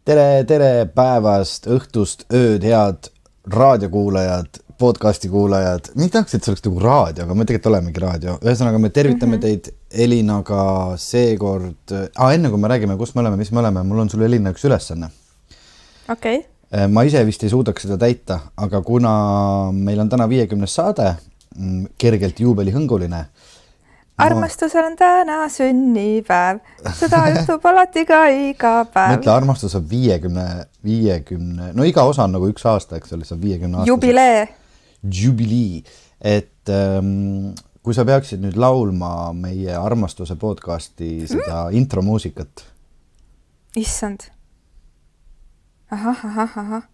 tere päevast, õhtust, ööd, head raadiokuulajad, podcasti kuulajad. Nii tahaks, et see oleks nagu raadio, aga me tegelikult olemegi raadio. Ühesõnaga, me tervitame teid Elinaga seekord. Enne kui me räägime, kus me oleme, mis me oleme, mul on sulle Elina üks ülesanne. Okei. Ma ise vist ei suudaks seda täita, aga kuna meil on täna 50 saade, kergelt juubelihõnguline. Armastusel on täna sünnipäev. Seda juhtub alati ka iga päev. Mõtle, armastus on 50, no iga osa on nagu üks aasta, eks ole, see on 50 aastaseks. Jubilee. Et kui sa peaksid nüüd laulma meie armastuse podcasti seda intromuusikat. Issand. Ahah.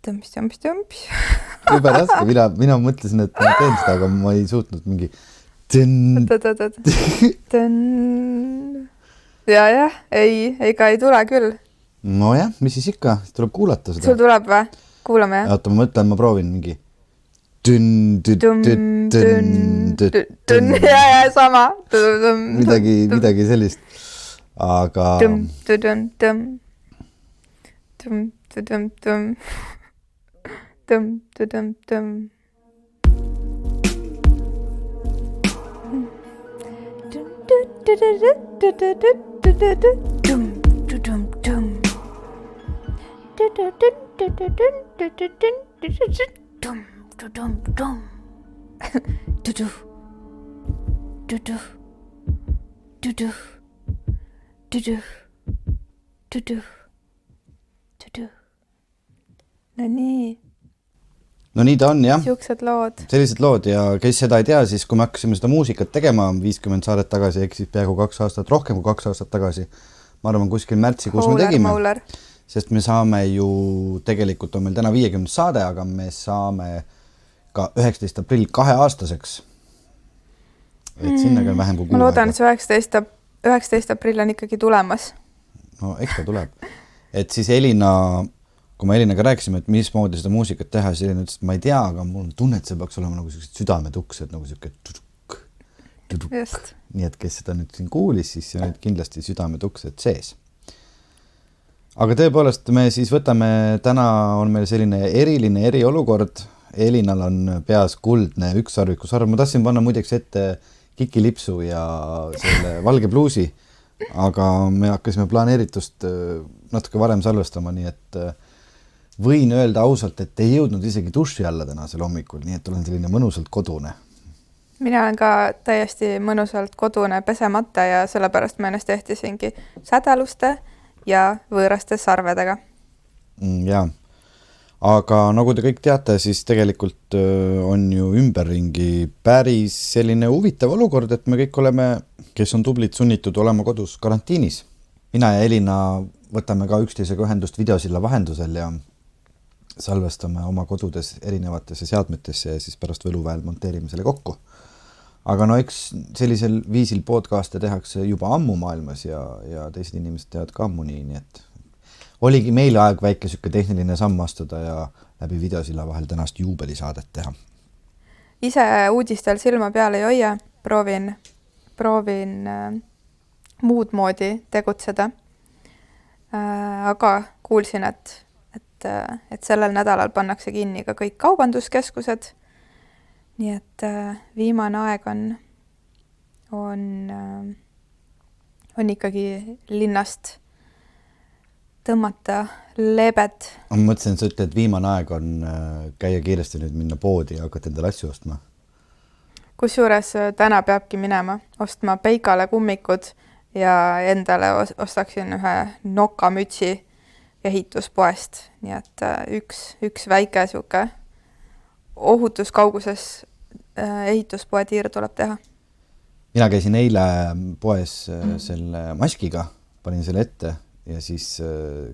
Tõmps. Jube raske, mina mõtlesin, et ma teen seda, aga ma ei suutnud mingi Ja, ega ei tule küll. No jah, mis siis ikka, tuleb kuulata seda. Sul tuleb või? Kuulame jah? Oota, ma mõtlen, ma proovin mingi Ja, sama. Midagi sellist. Aga No nii ta on, jah. Siuksed lood. Sellised lood ja kes seda ei tea, siis kui me hakkasime seda muusikat tegema 50 saadet tagasi, ehk siis peaaegu 2 aastat, rohkem kui 2 aastat tagasi, ma arvan kuskil märtsikuus me tegime, sest me saame ju, tegelikult on meil täna 50 saade, aga me saame ka 19. aprill 2-aastaseks. Et sinna küll vähem kui kuu aega. Ma loodan, et see 19. aprill on ikkagi tulemas. No ekka tuleb. Et siis Elina, kui me Elinaga rääkisime, et mismoodi seda muusikat teha, siis Elina ütles, et ma ei tea, aga mul on tunne, et see peaks olema nagu sellised südametuksed, nagu selline tuduk. Nii et kes seda nüüd siin kuulis, siis on kindlasti südametuksed sees. Aga tõepoolest, me siis võtame, täna on meil selline eriolukord. Elinal on peas kuldne ükssarvikusarv. Ma tahtsin panna muideks ette kikilipsu ja selle valge pluusi, aga me hakkasime planeeritust natuke varem salvestama, nii et võin öelda ausalt, et ei jõudnud isegi duši alla tänasel hommikul, nii et olen selline mõnusalt kodune. Mina olen ka täiesti mõnusalt kodune pesemata ja sellepärast ma ennast tehtisingi sädeluste ja võõraste sarvedega. Jaa, aga nagu te kõik teate, siis tegelikult on ju ümberringi päris selline huvitav olukord, et me kõik oleme, kes on tublid, sunnitud olema kodus karantiinis. Mina ja Elina võtame ka üksteisega ühendust videosilla vahendusel ja salvestame oma kodudes erinevatesse seadmetesse ja siis pärast võluväel monteerime selle kokku. Aga no eks sellisel viisil podcaste tehakse juba ammu maailmas ja teised inimesed teavad ka ammu nii, et oligi meil aeg väike sükke tehniline samm astuda ja läbi videosilla vahel tänast juubelisaadet teha. Ise uudistel silma peale ei hoia, proovin muud moodi tegutseda. Aga kuulsin, et sellel nädalal pannakse kinni ka kõik kaubanduskeskused. Nii et viimane aeg on ikkagi linnast tõmmata leebed. Ma mõtlesin, et sa ütled, et viimane aeg on käia kiiresti nüüd minna poodi ja hakata endale asju ostma. Kusjuures täna peabki minema ostma Peikale kummikud ja endale ostaksin ühe nokamütsi ehituspoest, nii et üks väike suke ohutuskauguses ehituspoe tiir tuleb teha. Mina käisin eile poes selle maskiga, panin selle ette ja siis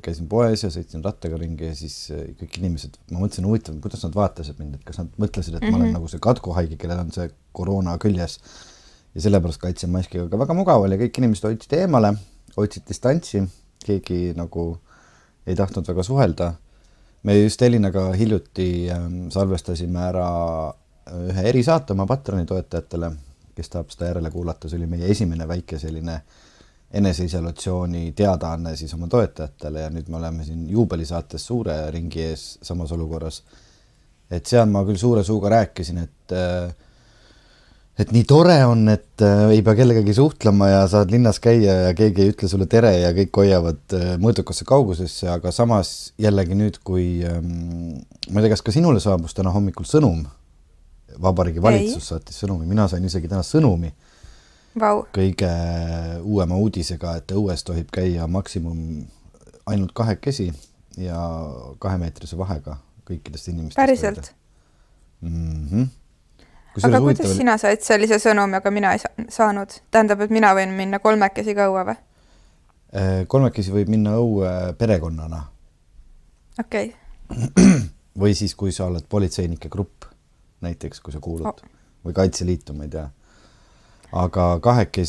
käisin poes ja sõitsin rattaga ringi ja siis kõik inimesed, ma mõtlesin huvitav, kuidas nad vaatasid mind, et kas nad mõtlesid, et ma olen nagu see katkuhaigi, kellel on see koroona küljes ja sellepärast kaitsin maskiga, aga väga mugav oli, kõik inimesed hoidsid eemale, hoidsid distantsi, keegi nagu ei tahtnud väga suhelda. Me just Elinaga hiljuti salvestasime ära ühe erisaate oma Patroni toetajatele, kes tahab seda järele kuulata. See oli meie esimene väike selline eneseisolatsiooni teadaanne siis oma toetajatele ja nüüd me oleme siin juubelisaates suure ringi ees samas olukorras. Et seal ma küll suure suuga rääkisin, et nii tore on, et ei pea kellegagi suhtlema ja saad linnas käia ja keegi ei ütle sulle tere ja kõik hoiavad mõõdukasse kaugusesse, aga samas jällegi nüüd, kui ma ei tea, kas ka sinule saabus täna hommikul sõnum, Vabariigi Valitsus saatis sõnumi, mina sain isegi täna sõnumi, kõige uuema uudisega, et õues tohib käia maksimum ainult 2 ja 2-meetrise vahega kõikidest inimestest. Päriselt? Aga kuidas sina said sellise sõnumi, aga mina ei saanud? Tähendab, et mina võin minna 3 ka õue või? 3 võib minna õue perekonnana. Okei. Või siis, kui sa oled politseinike grupp, näiteks kui sa kuulud või Kaitseliitu, ma ei tea. Aga 2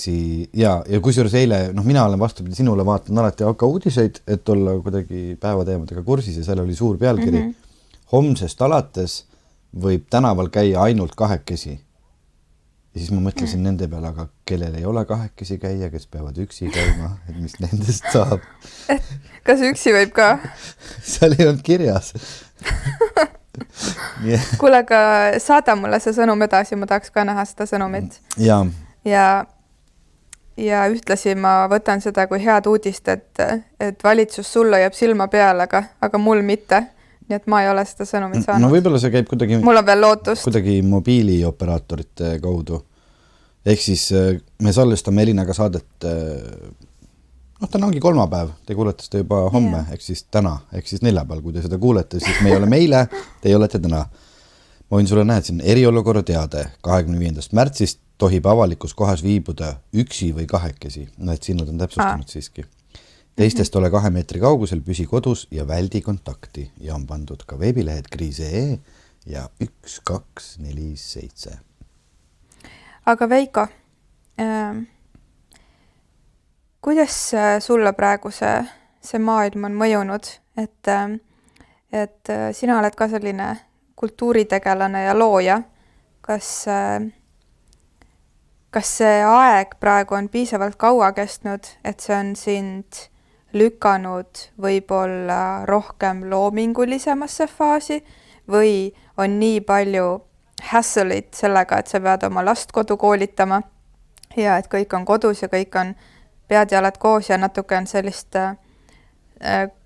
ja kusjuures eile, mina olen vastupidi sinule, vaatan alati AK uudiseid, et olla kuidagi päevateemadega kursis ja seal oli suur pealkiri. Homsest alates võib tänaval käia ainult 2. Ja siis ma mõtlesin nende peale, aga kellel ei ole 2 käia, kes peavad üksi käima, et mis nendest saab. Kas üksi võib ka? Seal ei olnud kirjas. Kuule, aga saada mulle see sõnum edasi, ma tahaks ka näha seda sõnumit. Ja ühtlasi ma võtan seda kui head uudist, et valitsus sulle jääb silma peale, aga mul mitte. Nii et ma ei ole seda sõnumit saanud. No võib-olla see käib kuidagi, mul on veel lootust. Kuidagi mobiilioperaatorite kaudu. Ehk siis me salvestame Elinaga saadet, täna ongi kolmapäev, te kuulete seda juba homme, ehk siis täna, ehk siis neljapäeval, kui te seda kuulete, siis me ei ole meile, te olete täna. Ma võin sulle näha, et siin eriolukorra teade 25. märtsist tohib avalikus kohas viibuda üksi või 2. Et siin nad on täpsustanud siiski. Teistest ole 2 meetri kaugusel, püsi kodus ja väldi kontakti ja on pandud ka veebilehed kriis.ee ja 1247. Aga Veiko, kuidas sulle praegu see maailm on mõjunud, et sina oled ka selline kultuuritegelane ja looja, kas see aeg praegu on piisavalt kaua kestnud, et see on sind lükanud võib-olla rohkem loomingulisemasse faasi või on nii palju hassle'it sellega, et sa pead oma last kodu koolitama ja et kõik on kodus ja kõik on pead ja jalad koos ja natuke on sellist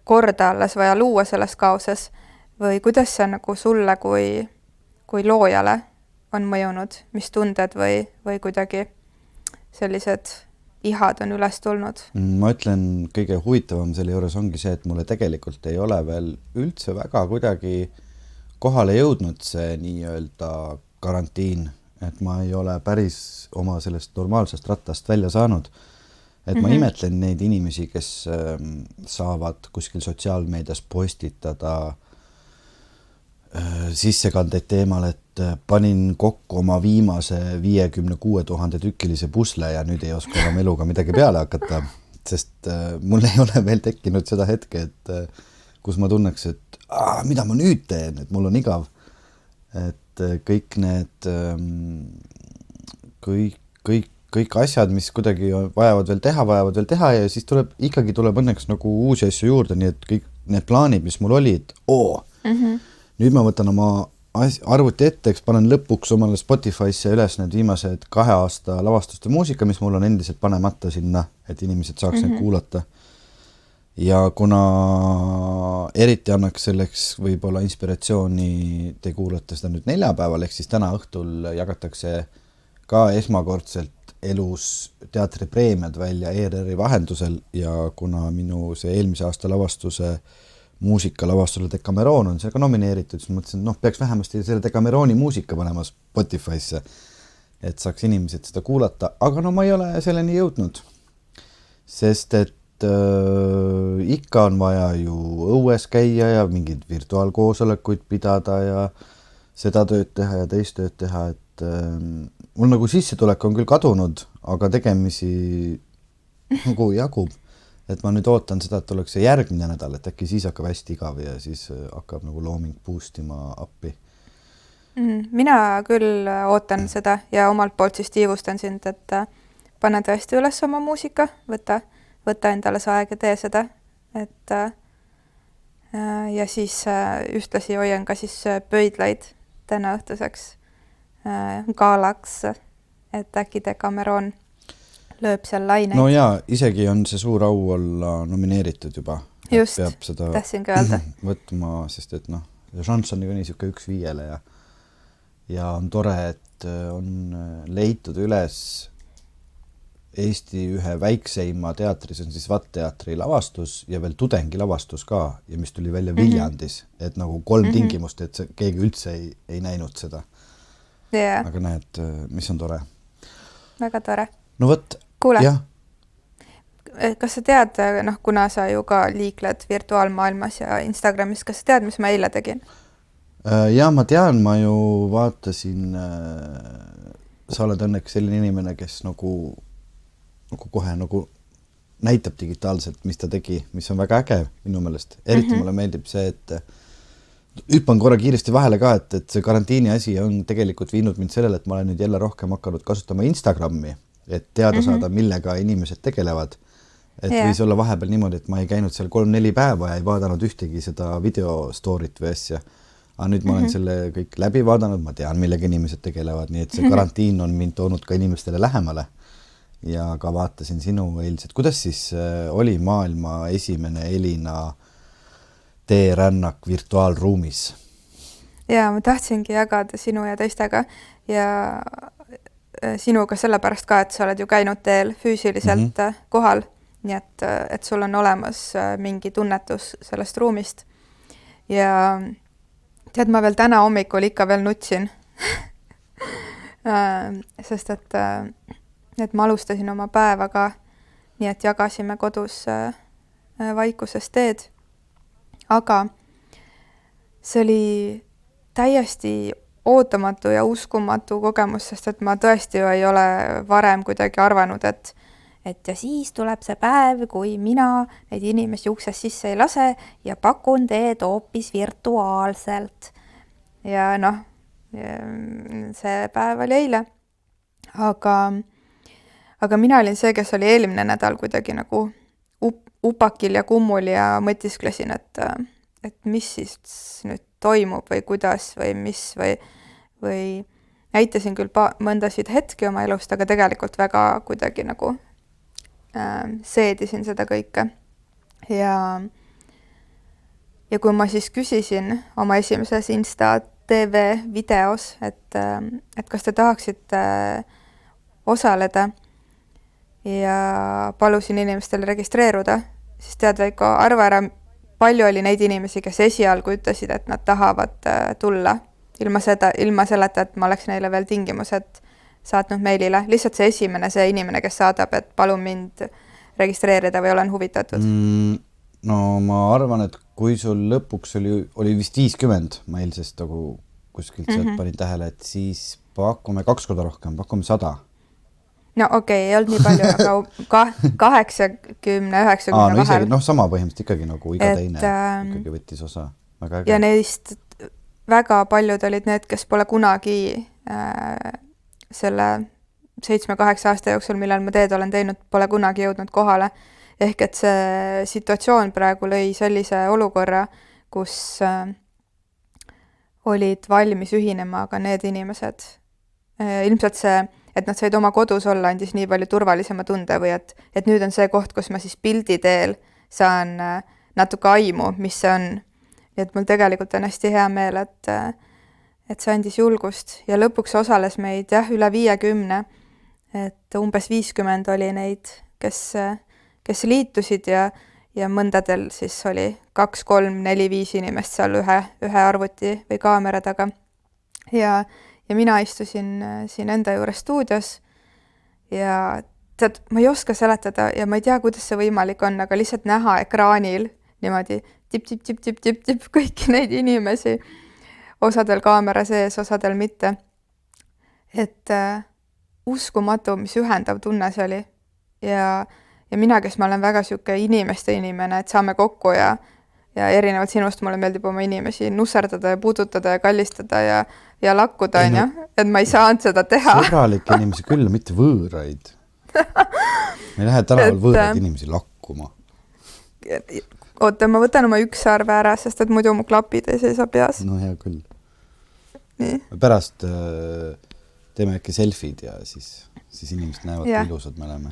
korda alles vaja luua selles kaoses või kuidas see nagu sulle kui loojale on mõjunud, mis tunded või kuidagi sellised ihad on üles tulnud? Ma ütlen, kõige huvitavam selle juures ongi see, et mulle tegelikult ei ole veel üldse väga kuidagi kohale jõudnud see nii-öelda karantiin, et ma ei ole päris oma sellest normaalsest rattast välja saanud. Et ma imetlen neid inimesi, kes saavad kuskil sotsiaalmeedias postitada sissekandeid teemal, et panin kokku oma viimase 56 000 tükkilise pusle ja nüüd ei oska oma eluga midagi peale hakata, sest mul ei ole veel tekkinud seda hetke, et kus ma tunneks, et mida ma nüüd teen, et mul on igav. Et kõik need kõik asjad, mis kuidagi vajavad veel teha ja siis ikkagi tuleb õnneks nagu uusi asju juurde, nii et kõik need plaanid, mis mul olid, nüüd ma võtan oma arvuti ette, panen lõpuks omale Spotify'sse üles need viimased 2 aasta lavastuste muusika, mis mul on endiselt panemata sinna, et inimesed saaks neid kuulata. Ja kuna eriti annaks selleks võib-olla inspiratsiooni, te kuulate seda nüüd neljapäeval, ehk siis täna õhtul jagatakse ka esmakordselt elus teatripreemiad välja ERR-i vahendusel ja kuna minu see eelmise aasta lavastuse muusikalavastusele Decameron on see ka nomineeritud, siis mõtlesin, peaks vähemasti selle Decameroni muusika panema Spotify'sse, et saaks inimesed seda kuulata, aga ma ei ole selleni jõudnud, sest et ikka on vaja ju õues käia ja mingid virtuaalkoosolekuid pidada ja seda tööd teha ja teist tööd teha, et mul nagu sissetulek on küll kadunud, aga tegemisi nagu jagub. Et ma nüüd ootan seda, et oleks see järgmine nädal, et äkki siis hakkab hästi igav ja siis hakkab nagu looming boostima appi. Mina küll ootan seda ja omalt poolt siis tiivustan sind, et pane tõesti üles oma muusika, võta endale see aeg ja tee seda, et ja siis ühtlasi hoian ka siis pöidlaid täna õhtuseks galaks, et äkki Decameron lööb seal laineid. No jaa, isegi on see suur au olla nomineeritud juba. Just, peab seda tahtsingi öelda. võtma, sest et noh, šanss on nii siuke 1-5 ja on tore, et on leitud üles Eesti ühe väikseima teatri, see on siis VAT-teatri lavastus ja veel tudengi lavastus ka ja mis tuli välja Viljandis, et nagu 3 tingimust, et keegi üldse ei näinud seda. Yeah. Aga näed, mis on tore. Väga tore. No võt, kuule, jah. Kas sa tead, noh, kuna sa ju ka liikled virtuaalmaailmas ja Instagramis, kas sa tead, mis ma eile tegin? Ja ma tean, ma ju vaatasin, sa oled õnneks selline inimene, kes nagu kohe nagu näitab digitaalselt, mis ta tegi, mis on väga äge minu meelest. Eriti mulle meeldib see, et hüppan korra kiiresti vahele ka, et see karantiini asi on tegelikult viinud mind sellele, et ma olen nüüd jälle rohkem hakanud kasutama Instagrami, et teada saada, millega inimesed tegelevad. Et võis olla vahepeal niimoodi, et ma ei käinud seal 3-4 päeva ja ei vaadanud ühtegi seda videostoorit või asja. Aga nüüd ma olen selle kõik läbi vaadanud, ma tean, millega inimesed tegelevad, nii et see karantiin on mind toonud ka inimestele lähemale. Ja ka vaatasin sinu eilset. Kuidas siis oli maailma esimene Elina teerännak virtuaalruumis? Ja ma tahtsingi jagada sinu ja teistega ja sinuga sellepärast ka, et sa oled ju käinud teel füüsiliselt kohal. Nii et sul on olemas mingi tunnetus sellest ruumist. Ja tead, ma veel täna hommikul ikka veel nutsin. Sest et ma alustasin oma päeva ka, nii et jagasime kodus vaikuses teed. Aga see oli täiesti ootamatu ja uskumatu kogemus, sest et ma tõesti ju ei ole varem kuidagi arvanud, et ja siis tuleb see päev, kui mina neid inimesi uksest sisse ei lase ja pakun teed hoopis virtuaalselt. Ja noh, see päev oli eile. Aga mina olin see, kes oli eelmine nädal kuidagi nagu upakil ja kummul ja mõtisklesin, et mis siis nüüd toimub või kuidas või mis või näitasin küll mõndasid hetki oma elust, aga tegelikult väga kuidagi nagu seedisin seda kõike. Ja kui ma siis küsisin oma esimeses Insta TV videos, et kas te tahaksite osaleda ja palusin inimestele registreeruda, siis tead, Veiko, arva ära, palju oli neid inimesi, kes esialgu ütlesid, et nad tahavad tulla ilma selleta, et ma oleks neile veel tingimused saatnud meilile. Lihtsalt see esimene, see inimene, kes saadab, et palun mind registreerida või olen huvitatud. No ma arvan, et kui sul lõpuks oli vist 50 meil, sest nagu kuskilt sealt panin tähele, et siis pakume 2 korda rohkem, pakume 100. No okei, ei olnud nii palju, aga 80-90 vahel. Noh, sama põhimõtteliselt ikkagi nagu iga teine ikkagi võttis osa. Ja neist väga paljud olid need, kes pole kunagi selle 7-8 aasta jooksul, millal ma teed olen teinud, pole kunagi jõudnud kohale. Ehk et see situatsioon praegu lõi sellise olukorra, kus olid valmis ühinema, aga need inimesed, ilmselt see, et nad said oma kodus olla, andis nii palju turvalisema tunde või et nüüd on see koht, kus ma siis pildi teel saan natuke aimu, mis see on. Et mul tegelikult on hästi hea meel, et see andis julgust ja lõpuks osales meid üle 50, et umbes 50 oli neid, kes liitusid ja mõndadel siis oli 2, 3, 4, 5 inimest seal ühe arvuti või kaamera taga. Ja mina istusin siin enda juures stuudios ja tead, ma ei oska seletada ja ma ei tea, kuidas see võimalik on, aga lihtsalt näha ekraanil niimoodi tip, kõiki neid inimesi, osadel kaamera sees, osadel mitte. Et uskumatu, mis ühendav tunne see oli. Ja mina, kes ma olen väga siuke inimeste inimene, et saame kokku ja erinevalt sinust mulle meeldib oma inimesi nusserdada ja puudutada ja kallistada ja lakkuda, on ju, et ma ei saanud seda teha. Sõbralikke inimesi küll, mitte võõraid. Me ei lähe tänaval võõrad inimesi lakkuma. Oota, ma võtan oma ükssarve ära, sest et muidu mu klapid ei seisa peas. No hea küll. Nii. Pärast teeme äkki selfid ja siis inimesed näevad, kui ilusad me oleme.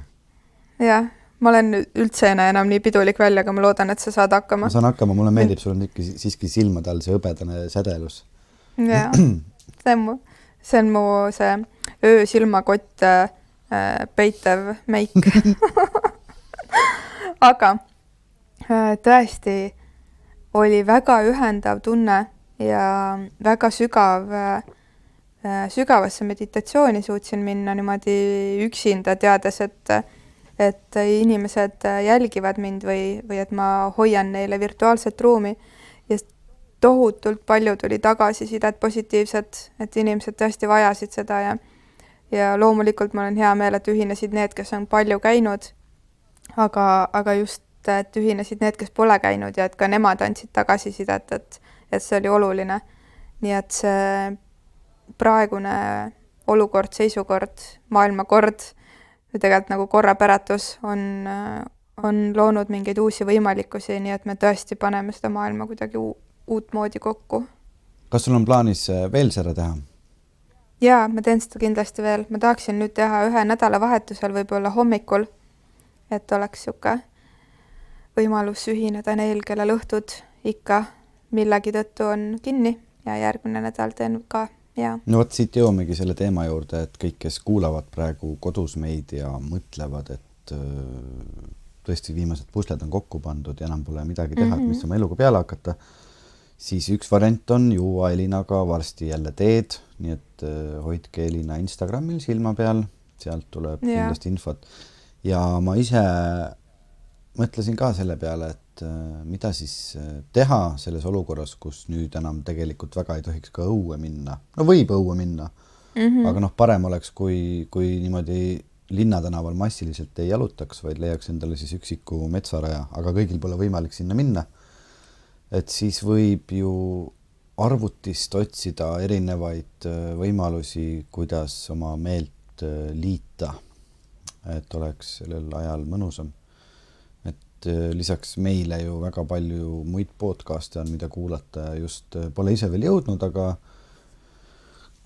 Jah, ma olen üldse enam nii pidulik välja, aga ma loodan, et sa saad hakkama. Ma saan hakkama, mulle meeldib, sul on siiski silmade all see hõbedane sädelus. Jah, see on mu see öösilmakott peitev meik. Aga tõesti oli väga ühendav tunne ja väga sügavasse meditatsiooni suutsin minna niimoodi üksinda, teades, et inimesed jälgivad mind või et ma hoian neile virtuaalset ruumi ja tohutult palju tuli tagasisidet positiivset, et inimesed tõesti vajasid seda ja loomulikult ma olen hea meel, et ühinesid need, kes on palju käinud, aga just et ühinesid need, kes pole käinud ja et ka nemad andsid tagasisidet, et see oli oluline. Nii et see praegune olukord, seisukord, maailmakord või tegelikult nagu korrapäratus on loonud mingeid uusi võimalikkusi, nii et me tõesti paneme seda maailma kuidagi uut moodi kokku. Kas sul on plaanis veel seda teha? Jaa, ma teen seda kindlasti veel. Ma tahaksin nüüd teha ühe nädalavahetusel võib-olla hommikul, et oleks siuke võimalus ühineda neil, kellel õhtud ikka millegi tõttu on kinni ja järgmine nädal teen ka. Ja. No võt siit jõuamegi selle teema juurde, et kõik, kes kuulavad praegu kodus meid ja mõtlevad, et tõesti viimased pusled on kokku pandud ja enam pole midagi teha, mis oma eluga peale hakata, siis üks variant on juua Elinaga varsti jälle teed, nii et hoidke Elina Instagramil silma peal, sealt tuleb kindlasti infot. Ja ma ise mõtlesin ka selle peale, et mida siis teha selles olukorras, kus nüüd enam tegelikult väga ei tohiks ka õue minna. No võib õue minna, aga parem oleks, kui niimoodi linnatänaval massiliselt ei jalutaks, vaid leiaks endale siis üksiku metsaraja, aga kõigil pole võimalik sinna minna. Et siis võib ju arvutist otsida erinevaid võimalusi, kuidas oma meelt liita, et oleks sellel ajal mõnusam. Lisaks meile ju väga palju muid podcast'e on, mida kuulata, just pole ise veel jõudnud, aga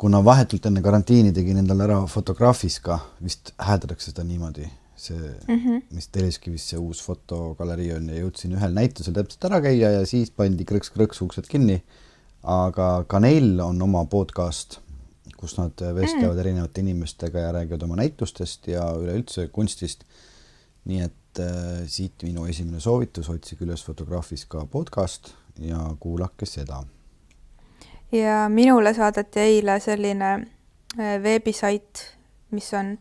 kuna vahetult enne karantiini tegin endale ära Fotograafiska, vist häädatakse seda niimoodi, mis Teleskivis see uus fotogalerii on ja jõudsin ühel näitusel täpselt ära käia ja siis pandi krõks uksed kinni, aga ka neil on oma podcast, kus nad vestlevad erinevate inimestega ja räägivad oma näitustest ja üleüldse kunstist, nii et siit minu esimene soovitus, otsige üles Fotograafiska podcast ja kuulake seda. Ja minule saadeti eile selline veebisait, mis on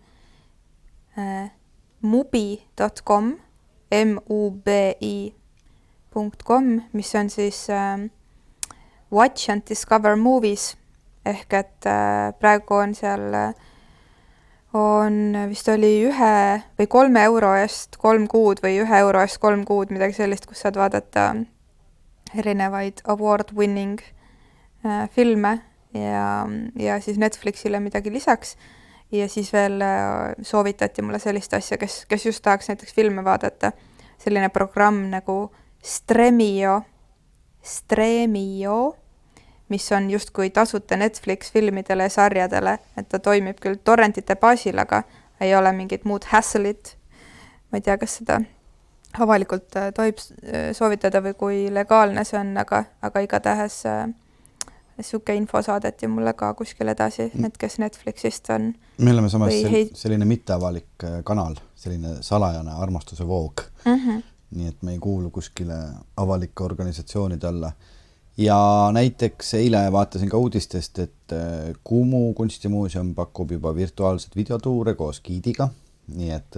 mubi.com, mubi.com, mis on siis Watch and Discover Movies, ehk et praegu on seal vist oli 1 või 3 euro eest 3 kuud või 1 euro eest 3 kuud, midagi sellist, kus saad vaadata erinevaid award-winning filme ja siis Netflixile midagi lisaks. Ja siis veel soovitati mulle sellist asja, kes just tahaks näiteks filme vaadata. Selline programm nagu Stremio, mis on justkui tasuta Netflix filmidele ja sarjadele, et ta toimib küll torrentite baasil, aga ei ole mingit muud hassle'it. Ma ei tea, kas seda avalikult tohib soovitada või kui legaalne see on, aga igatahes suke info saadeti mulle ka kuskil edasi, et kes Netflixist on. Me oleme samas selline mitteavalik kanal, selline salajane armastuse voog. Nii et me ei kuulu kuskile avalike organisatsioonide alla. Ja näiteks eile vaatasin ka uudistest, et Kumu kunstimuuseum pakub juba virtuaalset videotuure koos giidiga, nii et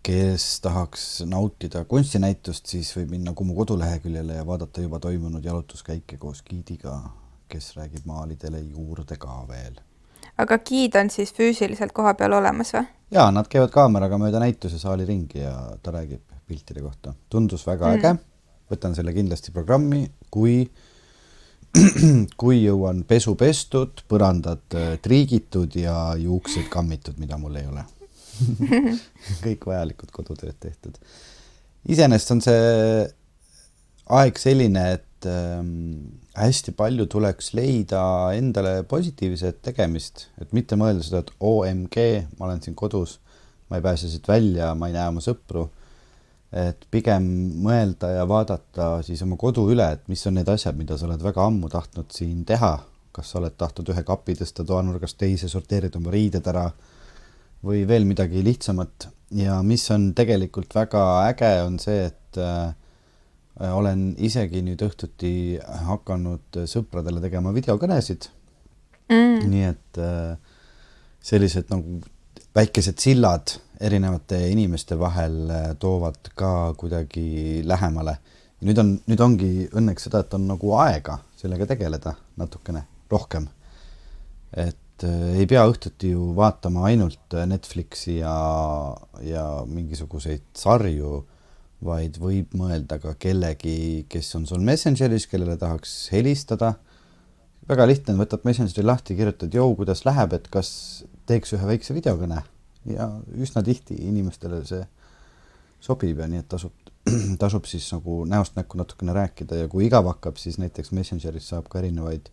kes tahaks nautida kunstinäitust, siis võib minna Kumu koduleheküljele ja vaadata juba toimunud jalutuskäike koos giidiga, kes räägib maalidele juurde ka veel. Aga giid on siis füüsiliselt koha peal olemas või? Jaa, nad käivad kaameraga mööda näituse saali ringi ja ta räägib piltide kohta. Tundus väga äge. Võtan selle kindlasti programmi, kui jõuan pesu pestud, põrandad triigitud ja juuksed kammitud, mida mul ei ole. kõik vajalikud kodutööd tehtud. Iseenesest on see aeg selline, et hästi palju tuleks leida endale positiivset tegemist, et mitte mõelda seda, et OMG, ma olen siin kodus, ma ei pääse siit välja, ma ei näe oma sõpru, et pigem mõelda ja vaadata siis oma kodu üle, et mis on need asjad, mida sa oled väga ammu tahtnud siin teha, kas sa oled tahtnud ühe kapi tõsta toanurgast teise, sorteerida oma riided ära või veel midagi lihtsamat. Ja mis on tegelikult väga äge, on see, et olen isegi nüüd õhtuti hakanud sõpradele tegema videokõnesid. Nii et sellised nagu väikesed sillad erinevate inimeste vahel toovad ka kuidagi lähemale. Nüüd ongi õnneks seda, et on nagu aega sellega tegeleda natukene rohkem. Et ei pea õhtuti ju vaatama ainult Netflixi ja mingisuguseid sarju, vaid võib mõelda ka kellegi, kes on sul Messengeris, kellele tahaks helistada. Väga lihtne, võtad Messengeri lahti, kirjutad, kuidas läheb, et kas teeks ühe väikse videokõne ja üsna tihti inimestele see sobib ja nii, et tasub siis nagu näost näkku natukene rääkida ja kui igav hakkab, siis näiteks Messengeris saab ka erinevaid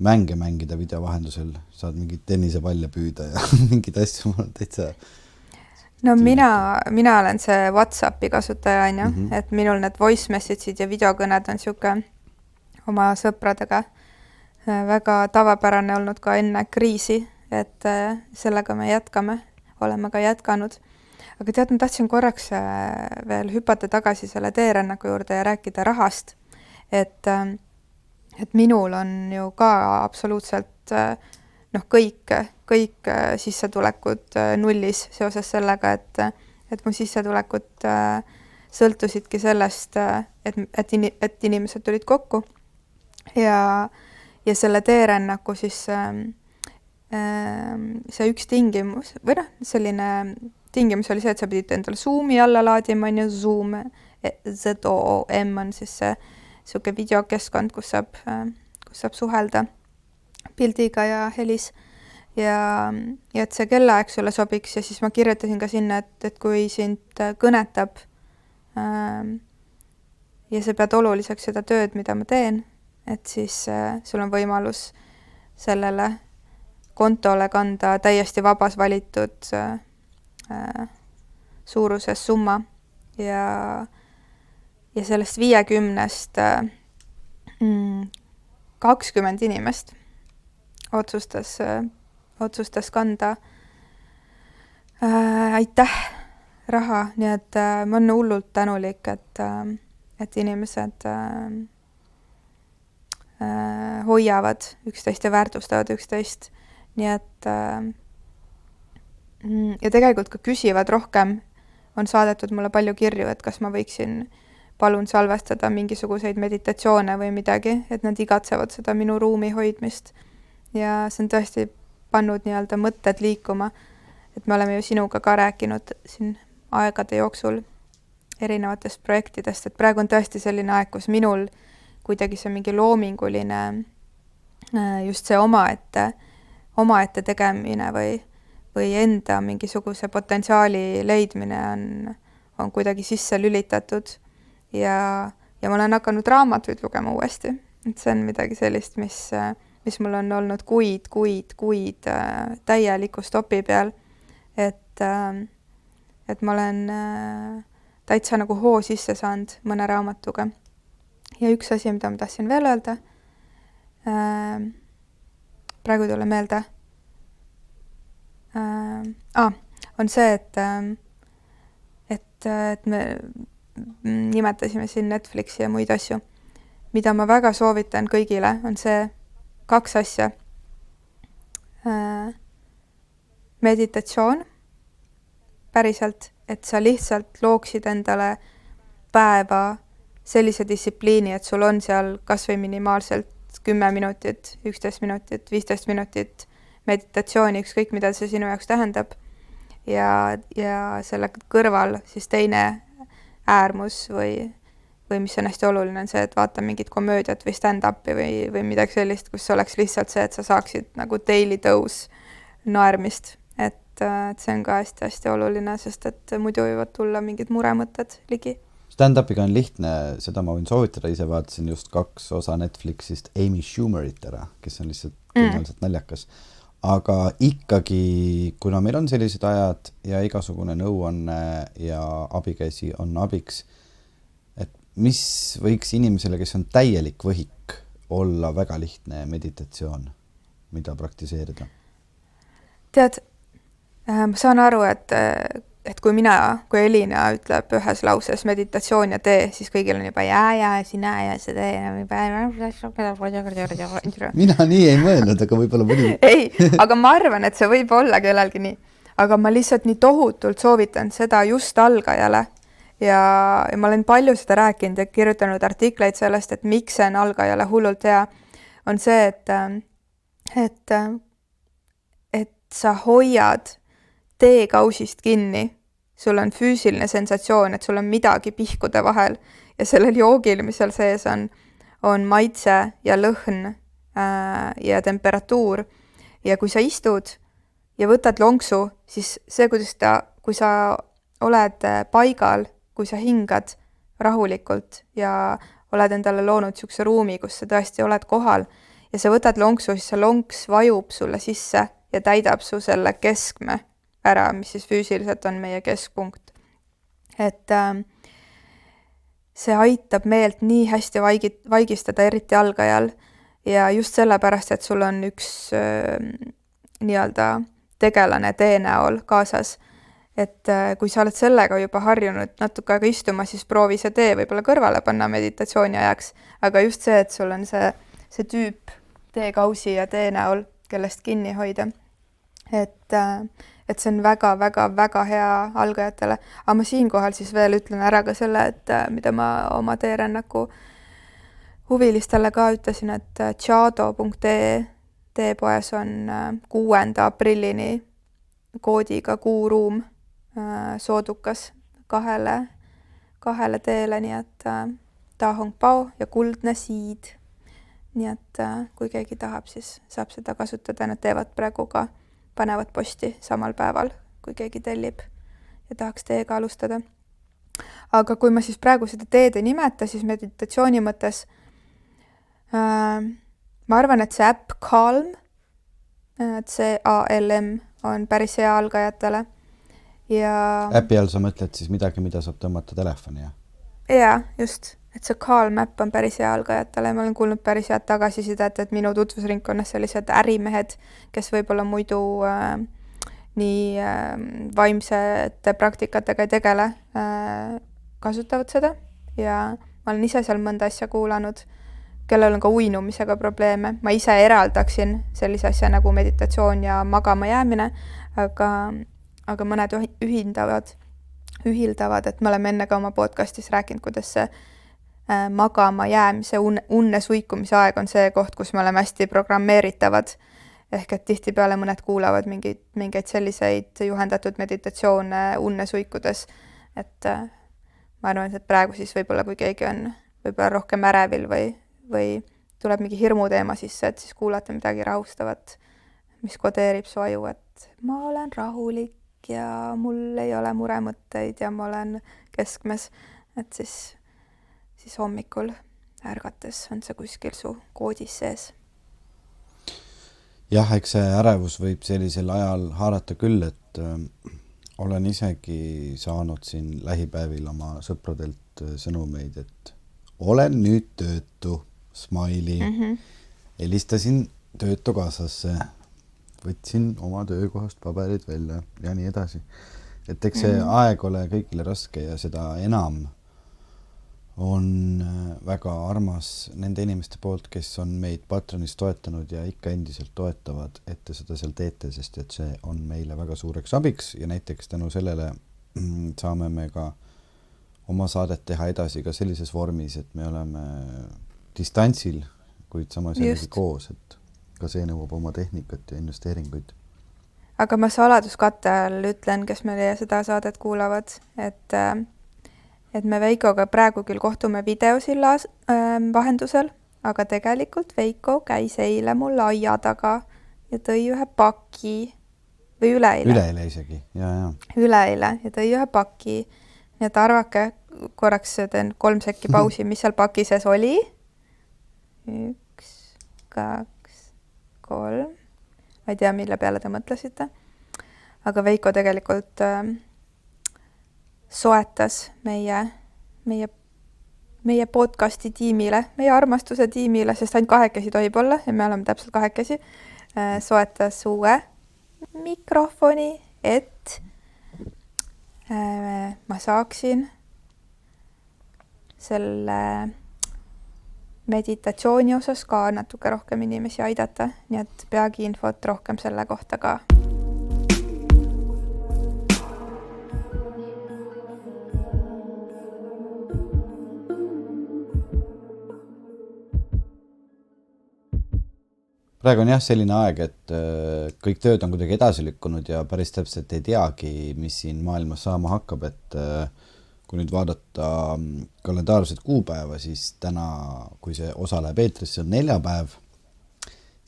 mänge mängida video vahendusel, saad mingit tennisepalle püüda ja mingid asju mul on täitsa. No mina olen see WhatsAppi kasutaja, et minul need voice message'id ja videokõned on siuke oma sõpradega väga tavapärane olnud ka enne kriisi, et sellega me oleme ka jätkanud. Aga tead, ma tahtsin korraks veel hüpata tagasi selle teerännaku juurde ja rääkida rahast, et minul on ju ka absoluutselt kõik sissetulekud nullis seoses sellega, et mu sissetulekud sõltusidki sellest, et inimesed tulid kokku ja selle teerännaku siis see üks tingimus või selline tingimus oli see, et sa pidid endale Zoomi alla laadima, Zoom, ZOOM on siis see siuke videokeskkond, kus saab suhelda pildiga ja helis ja et see kellaaeg sulle sobiks ja siis ma kirjutasin ka sinna, et kui sind kõnetab ja sa pead oluliseks seda tööd, mida ma teen, et siis sul on võimalus sellele kontole kanda täiesti vabas valitud suuruses summa ja sellest 50-st 20 inimest otsustas kanda aitäh raha, nii et ma olen hullult tänulik, et inimesed hoiavad üksteist ja väärtustavad üksteist, nii et ja tegelikult ka küsivad rohkem, on saadetud mulle palju kirju, et kas ma võiksin palun salvestada mingisuguseid meditatsioone või midagi, et nad igatsevad seda minu ruumi hoidmist. Ja see on tõesti pannud nii-öelda mõtted liikuma, et me oleme ju sinuga ka rääkinud siin aegade jooksul erinevatest projektidest, et praegu on tõesti selline aeg, kus minul kuidagi see mingi loominguline just see omaette tegemine või enda mingisuguse potentsiaali leidmine on kuidagi sisse lülitatud ja ma olen hakanud raamatuid lugema uuesti, et see on midagi sellist, mis mul on olnud kuid täieliku stopi peal, et ma olen täitsa nagu hoo sisse saanud mõne raamatuga. Ja üks asi, mida ma tahtsin veel öelda, praegu ei tule meelde, on see, et me nimetasime siin Netflixi ja muid asju. Mida ma väga soovitan kõigile, on see 2 asja. Meditatsioon, päriselt, et sa lihtsalt looksid endale päeva sellise distsipliini, et sul on seal kas või minimaalselt 10 minutit, 11 minutit, 15 minutit meditatsiooni, ükskõik mida see sinu jaoks tähendab. Ja selle kõrval siis teine äärmus või mis on hästi oluline, on see, et vaata mingit komöödiat või stand-upi või midagi sellist, kus oleks lihtsalt see, et sa saaksid nagu daily dose naermist. Et et see on ka hästi-hästi oluline, sest et muidu võivad tulla mingid muremõtted ligi. Stand-upiga on lihtne, seda ma võin soovitada, ise vaatasin just 2 osa Netflixist Amy Schumerit ära, kes on lihtsalt geniaalselt naljakas. Aga ikkagi, kuna meil on sellised ajad ja igasugune nõuanne ja abikäsi on abiks, et mis võiks inimesele, kes on täielik võhik, olla väga lihtne meditatsioon, mida praktiseerida? Tead, ma saan aru, et kui Elina ütleb ühes lauses meditatsioon ja tee, siis kõigil on juba sina ja see tee. Mina nii ei mõelnud, aga võib-olla mõni... Ei, aga ma arvan, et see võib olla kellelgi nii. Aga ma lihtsalt nii tohutult soovitan seda just algajale. Ja ma olen palju seda rääkinud ja kirjutanud artikleid sellest, et miks see on algajale hullult hea. On see, et sa hoiad teekausist kinni, sul on füüsiline sensatsioon, et sul on midagi pihkude vahel ja sellel joogil, mis seal sees on maitse ja lõhn ja temperatuur. Ja kui sa istud ja võtad lonksu, siis see, kui sa oled paigal, kui sa hingad rahulikult ja oled endale loonud niisuguse ruumi, kus sa tõesti oled kohal ja sa võtad lonksu, siis see lonks vajub sulle sisse ja täidab su selle keskme ära, mis siis füüsiliselt on meie keskpunkt. Et see aitab meelt nii hästi vaigistada, eriti algajal ja just sellepärast, et sul on üks nii-öelda tegelane tee näol kaasas. Et kui sa oled sellega juba harjunud natuke aega istuma, siis proovi see tee võib-olla kõrvale panna meditatsiooni ajaks. Aga just see, et sul on see tüüp teekausi ja tee näol, kellest kinni hoida. Et see on väga hea algajatele. Aga ma siinkohal siis veel ütlen ära ka selle, et mida ma oma teerännaku huvilistele ka ütlesin, et chado.ee teepoes on 6. aprillini koodiga kuuruum soodukas 2 teele, nii et Da Hong Pao ja kuldne siid. Nii et kui keegi tahab, siis saab seda kasutada. Nad teevad praegu ka panevad posti samal päeval, kui keegi tellib ja tahaks teega alustada. Aga kui ma siis praegu seda teed ei nimeta, siis meditatsiooni mõttes ma arvan, et see äpp Calm, CALM, on päris hea algajatele. Ja... Äpi all sa mõtled siis midagi, mida saab tõmmata telefoni, jah? Jaa, just. Et see Calm äpp on päris hea algajatele. Ma olen kuulnud päris head tagasisidet, et minu tutvusringkonnas sellised ärimehed, kes võib-olla muidu nii vaimsete praktikatega ei tegele, kasutavad seda. Ja ma olen ise seal mõnda asja kuulanud, kellel on ka uinumisega probleeme. Ma ise eraldaksin sellise asja nagu meditatsioon ja magama jäämine, aga mõned ühildavad, et me oleme enne ka oma podcastis rääkinud, kuidas see magama jäämise, unne suikumise aeg on see koht, kus me oleme hästi programmeeritavad. Ehk et tihtipeale mõned kuulavad mingeid selliseid juhendatud meditatsioone unne suikudes. Et ma arvan, et praegu siis võib-olla, kui keegi on võib-olla rohkem ärevil või tuleb mingi hirmu teema sisse, et siis kuulata midagi rahustavat, mis kodeerib su aju, et ma olen rahulik ja mul ei ole muremõtteid ja ma olen keskmes, et siis hommikul ärgates on see kuskil su koodis sees. Jah, eks see ärevus võib sellisel ajal haarata küll, et olen isegi saanud siin lähipäevil oma sõpradelt sõnumeid, et olen nüüd töötu, smiley. Helistasin töötukassasse, võtsin oma töökohast paberid välja ja nii edasi. Et eks see aeg ole kõigile raske ja seda enam on väga armas nende inimeste poolt, kes on meid Patreonis toetanud ja ikka endiselt toetavad, et te seda seal teete, sest et see on meile väga suureks abiks ja näiteks tänu sellele saame me ka oma saadet teha edasi ka sellises vormis, et me oleme distantsil, kuid samas jällegi koos, et ka see nõuab oma tehnikat ja investeeringuid. Aga ma saladuskatte all ütlen, kes meie seda saadet kuulavad, et me Veikoga praegu küll kohtume videosilla vahendusel, aga tegelikult Veiko käis eile mul aia taga ja tõi ühe paki või üleeile. Üleeile isegi, ja. Üleeile ja tõi ühe paki. Nii et arvake, korraks teen 3 sekki pausi, mis seal paki sees oli. 1, 2, 3. Ma ei tea, mille peale te mõtlesite. Aga Veiko tegelikult soetas meie podcasti tiimile, meie armastuse tiimile, sest ainult 2 tohib olla ja me oleme täpselt 2. Soetas uue mikrofoni, et ma saaksin selle meditatsiooni osas ka natuke rohkem inimesi aidata, nii et peagi infot rohkem selle kohta ka. Praegu on jah selline aeg, et kõik tööd on kuidagi edasi lükkunud ja päris täpselt ei teagi, mis siin maailmas saama hakkab, et kui nüüd vaadata kalendaarset kuupäeva, siis täna, kui see osa läheb eetrisse, on neljapäev,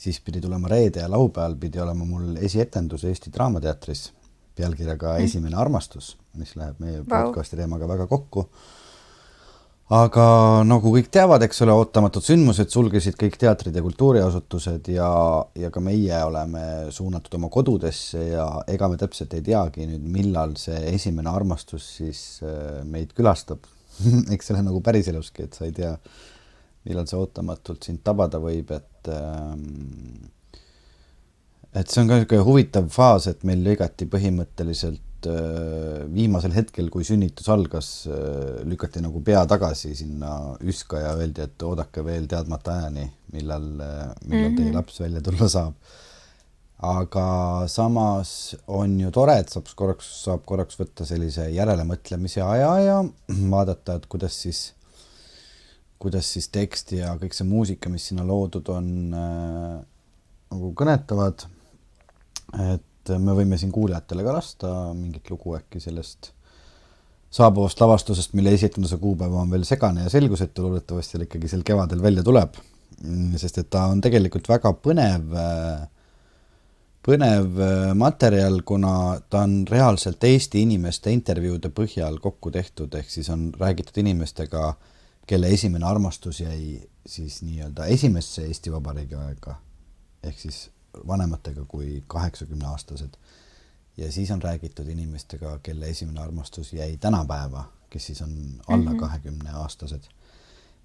siis pidi tulema reede ja laupäeval pidi olema mul esietendus Eesti Draamateatris pealkirjaga Esimene armastus, mis läheb meie podcasti teemaga väga kokku. Aga nagu kõik teavad, eks ole, ootamatud sündmused sulgesid kõik teatrid ja kultuuriasutused ja ka meie oleme suunatud oma kodudesse ja ega me täpselt ei teagi nüüd, millal see esimene armastus siis meid külastab. Eks selle nagu päris eluski, et sa ei tea, millal see ootamatult sind tabada võib, et see on ka huvitav faas, et meil lõigati põhimõtteliselt viimasel hetkel, kui sünnitus algas, lükati nagu pea tagasi sinna üska ja öeldi, et oodake veel teadmata ajani, millal teie laps välja tulla saab. Aga samas on ju tore, et saab korraks võtta sellise järelemõtlemise aja ja vaadata, et kuidas siis tekst ja kõik see muusika, mis sinna loodud on, nagu kõnetavad, et me võime siin kuulajatele ka lasta mingit lugu äkki sellest saabuvast lavastusest, mille esietenduse kuupäeva on veel segane ja selgusetu, loodetavasti ikkagi sel kevadel välja tuleb, sest et ta on tegelikult väga põnev materjal, kuna ta on reaalselt Eesti inimeste intervjuude põhjal kokku tehtud, ehk siis on räägitud inimestega, kelle esimene armastus jäi siis nii-öelda esimesse Eesti Vabariigi aega, ehk siis vanematega kui 80-aastased. Ja siis on räägitud inimestega, kelle esimene armastus jäi tänapäeva, kes siis on alla 20-aastased.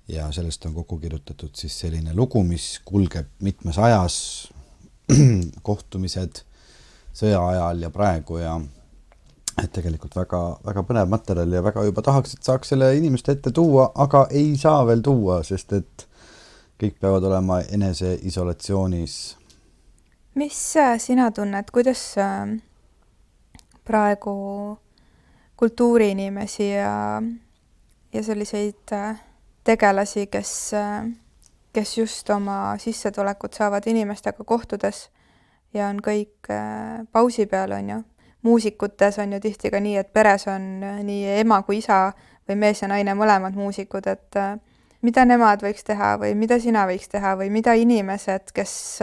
Ja sellest on kokku kirjutatud siis selline lugu, mis kulgeb mitmes ajas, kohtumised sõja ajal ja praegu ja et tegelikult väga, väga põnev materjal ja väga juba tahaks, et saaks selle inimeste ette tuua, aga ei saa veel tuua, sest et kõik peavad olema enese isolatsioonis. Mis sina tunned, kuidas praegu kultuuriinimesi ja selliseid tegelasi, kes just oma sissetulekut saavad inimestega kohtudes ja on kõik pausi peal, on ju. Muusikutes on ju tihti ka nii, et peres on nii ema kui isa või mees ja naine mõlemad muusikud, et mida nemad võiks teha või mida sina võiks teha või mida inimesed, kes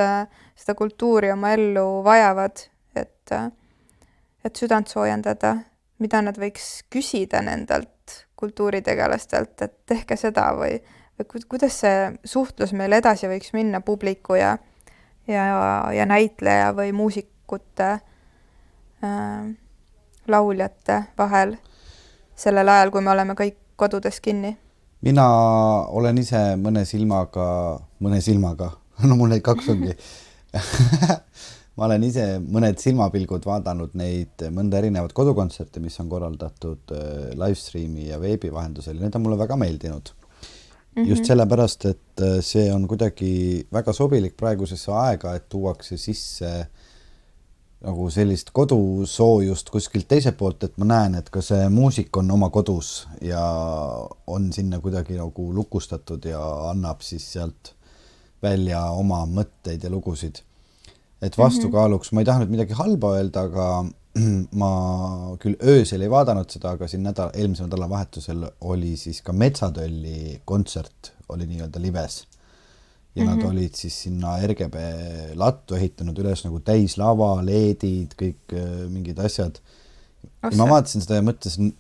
seda kultuuri oma ellu vajavad, et südant soojendada, mida nad võiks küsida nendelt kultuuritegelastelt, et tehke seda või kuidas see suhtlus meil edasi võiks minna publiku ja näitleja või muusikute, lauljate vahel sellel ajal, kui me oleme kõik kodudes kinni? Mina olen ise mõne silmaga, no mul neid 2 ongi. Ma olen ise mõned silmapilgud vaadanud neid mõnda erinevat kodukontserte, mis on korraldatud livestreami ja veebi vahendusel ja need on mulle väga meeldinud. Just sellepärast, et see on kuidagi väga sobilik praegusesse aega, et tuuakse sisse nagu sellist kodusoojust kuskilt teiselt poolt, et ma näen, et ka see muusik on oma kodus ja on sinna kuidagi nagu lukustatud ja annab siis sealt välja oma mõtteid ja lugusid. Et vastukaaluks, ma ei taha nüüd midagi halba öelda, aga ma küll öösel ei vaadanud seda, aga siin eelmise nädala vahetusel oli siis ka Metsatölli kontsert, oli nii-öelda lives. ja nad olid siis sinna RGB lattu ehitanud üles nagu täislava, LED-id, kõik mingid asjad. Ja ma vaatasin seda ja mõtlesin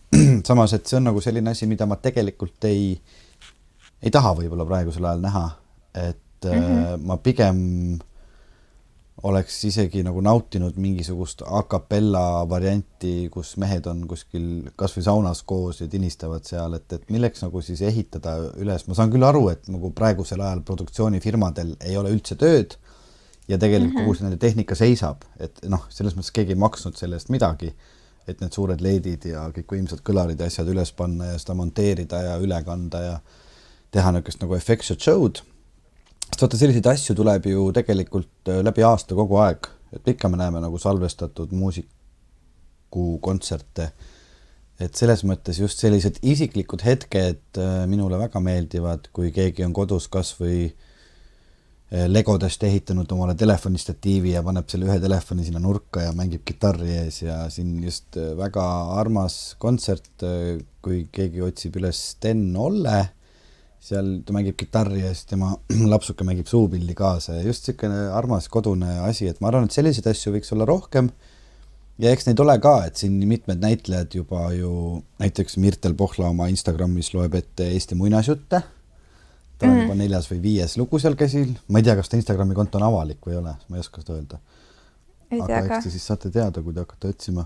samas, et see on nagu selline asi, mida ma tegelikult ei taha võib-olla praegusel ajal näha, et ma pigem oleks isegi nagu nautinud mingisugust a cappella varianti, kus mehed on kuskil kas või saunas koos ja tinistavad seal, et milleks nagu siis ehitada üles. Ma saan küll aru, et nagu praegusel ajal produktsioonifirmadel ei ole üldse tööd ja tegelikult kogu see nende tehnika seisab, et noh, selles mõttes keegi ei maksnud selle eest midagi, et need suured LED-id ja kõik võimsad kõlarid ja asjad üles panna ja seda monteerida ja üle kanda ja teha niisugust nagu effectset show'd. Sest vaata, selliseid asju tuleb ju tegelikult läbi aasta kogu aeg, et ikka me näeme nagu salvestatud muusikukontserte. Et selles mõttes just sellised isiklikud hetked minule väga meeldivad, kui keegi on kodus kas või legodest ehitanud omale telefonistatiivi ja paneb selle ühe telefoni sinna nurka ja mängib kitarri ees ja siin just väga armas kontsert, kui keegi otsib üles Sten Olle, seal ta mängib kitarri ja siis tema lapsuke mängib suupilli kaasa ja just selline armas kodune asi, et ma arvan, et selliseid asju võiks olla rohkem ja eks neid ole ka, et siin mitmed näitlejad juba ju, näiteks Mirtel Pohla oma Instagramis loeb ette Eesti muinasjutte, ta on juba 4. või 5. lugu seal käsil, ma ei tea, kas ta Instagrami konto on avalik või ei ole, ma ei oska seda öelda, aga eks te siis saate teada, kui te hakkate otsima.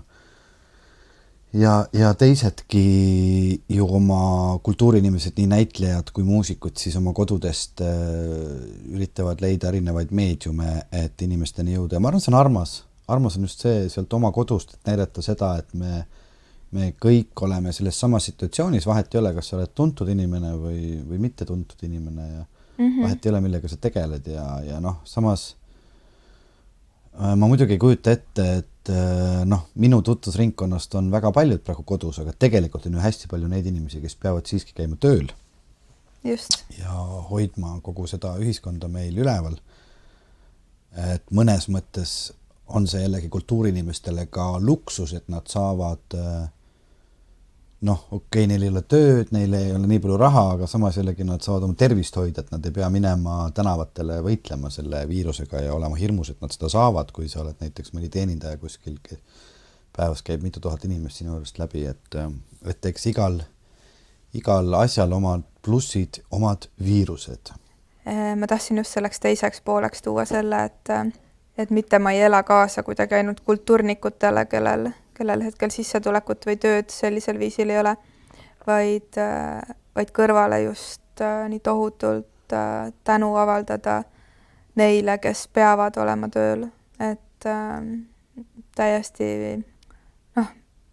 Ja teisedki ju oma kultuuriinimesed, nii näitlejad kui muusikud siis oma kodudest üritavad leida erinevaid meediume, et inimesteni jõuda. Ja ma arvan, see on armas. Armas on just see sealt oma kodust, et näidata seda, et me kõik oleme selles samas situatsioonis, vahet ei ole, kas sa oled tuntud inimene või mitte tuntud inimene ja vahet ei ole, millega sa tegeled ja noh, samas ma muidugi ei kujuta ette, et noh, minu tutvusringkonnast on väga paljud praegu kodus, aga tegelikult on ju hästi palju neid inimesi, kes peavad siiski käima tööl. Just. Ja hoidma kogu seda ühiskonda meil üleval. Et mõnes mõttes on see jällegi kultuuriinimestele ka luksus, et nad saavad noh, okei, neil ei ole tööd, neil ei ole nii palju raha, aga samas jällegi nad saavad oma tervist hoida, et nad ei pea minema tänavatele võitlema selle viirusega ja olema hirmus, et nad seda saavad, kui sa oled näiteks mõni teenindaja kuskil, päevas käib mitu tuhat inimest sinu juurest läbi, et eks igal asjal omad plussid, omad viirused. Ma tahtsin just selleks teiseks pooleks tuua selle, et mitte ma ei ela kaasa kuidagi ainult kultuurnikutele, kellel hetkel sissetulekut või tööd sellisel viisil ei ole, vaid kõrvale just nii tohutult tänu avaldada neile, kes peavad olema tööl. Et täiesti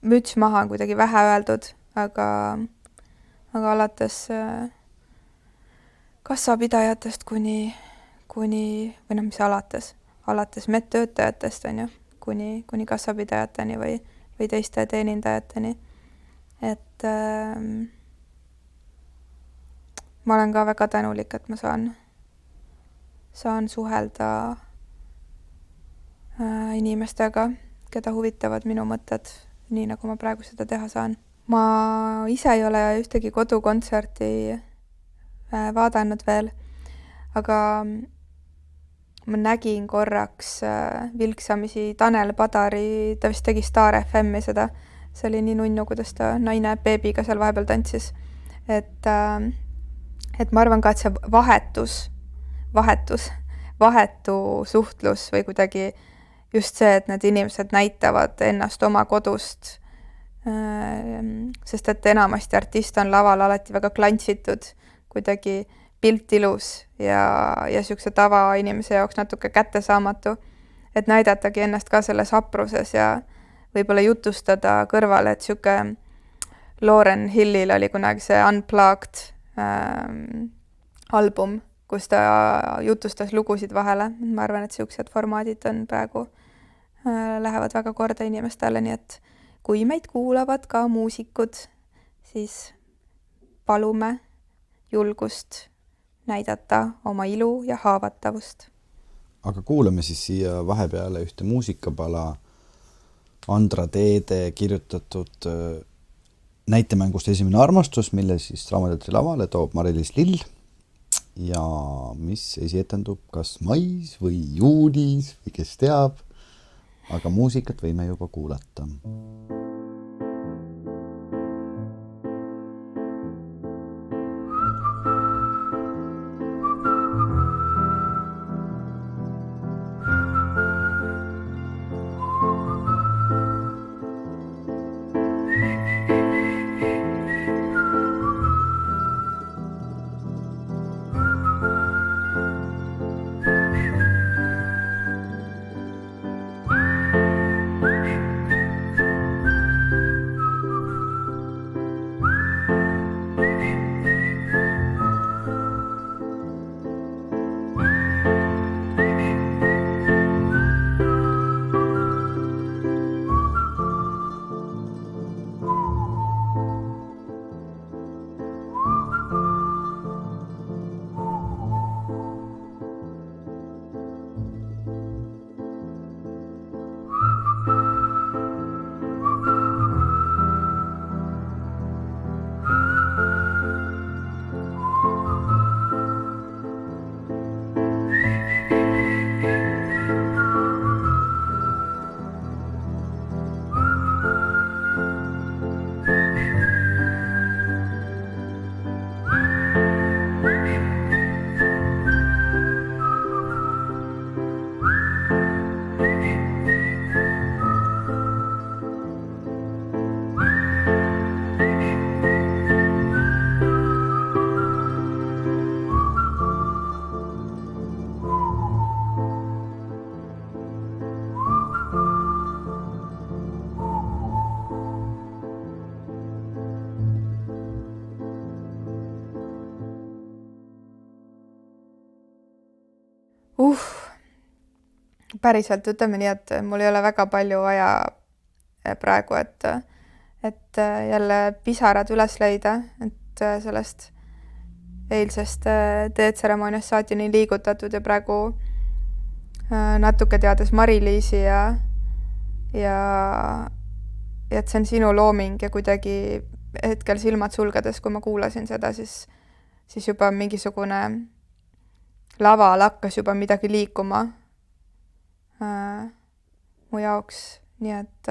müts maha on kuidagi vähe öeldud, aga alates kassapidajatest kuni või noh, mis alates medtöötajatest on ju, kuni kassapidajateni või teiste teenindajateni. Et ma olen ka väga tänulik, et ma saan suhelda inimestega, keda huvitavad minu mõtted, nii nagu ma praegu seda teha saan. Ma ise ei ole ühtegi kodukontserti vaadanud veel, aga ma nägin korraks vilksamisi Tanel Padari, ta vist tegi Star FM-i seda, see oli nii nunnu, kuidas ta naine beebiga seal vahepeal tantsis. Et ma arvan ka, et see vahetu suhtlus või kuidagi just see, et need inimesed näitavad ennast oma kodust, sest et enamasti artist on laval alati väga klantsitud, kuidagi pilt ilus ja siukse tavainimese jaoks natuke kättesaamatu, et näidatagi ennast ka selles hapruses ja võib-olla jutustada kõrvale, et siuke Lauryn Hillil oli kunagi see Unplugged album, kus ta jutustas lugusid vahele. Ma arvan, et siuksed formaadid on praegu, lähevad väga korda inimestele, nii et kui meid kuulavad ka muusikud, siis palume julgust näidata oma ilu ja haavatavust. Aga kuulame siis siia vahepeale ühte muusikapala Andra Teede kirjutatud näitemängust Esimene armastus, mille siis Draamateatri lavale toob Mari-Liis Lill. ja mis esietendub kas mais või juunis või kes teab, aga muusikat võime juba kuulata. Päriselt ütleme nii, et mul ei ole väga palju vaja praegu, et jälle pisarad üles leida, et sellest eilsest teetseremooniast saati nii liigutatud ja praegu natuke teades Mari-Liisi ja et see on sinu looming ja kuidagi hetkel silmad sulgedes, kui ma kuulasin seda, siis juba mingisugune laval hakkas juba midagi liikuma mu jaoks, nii et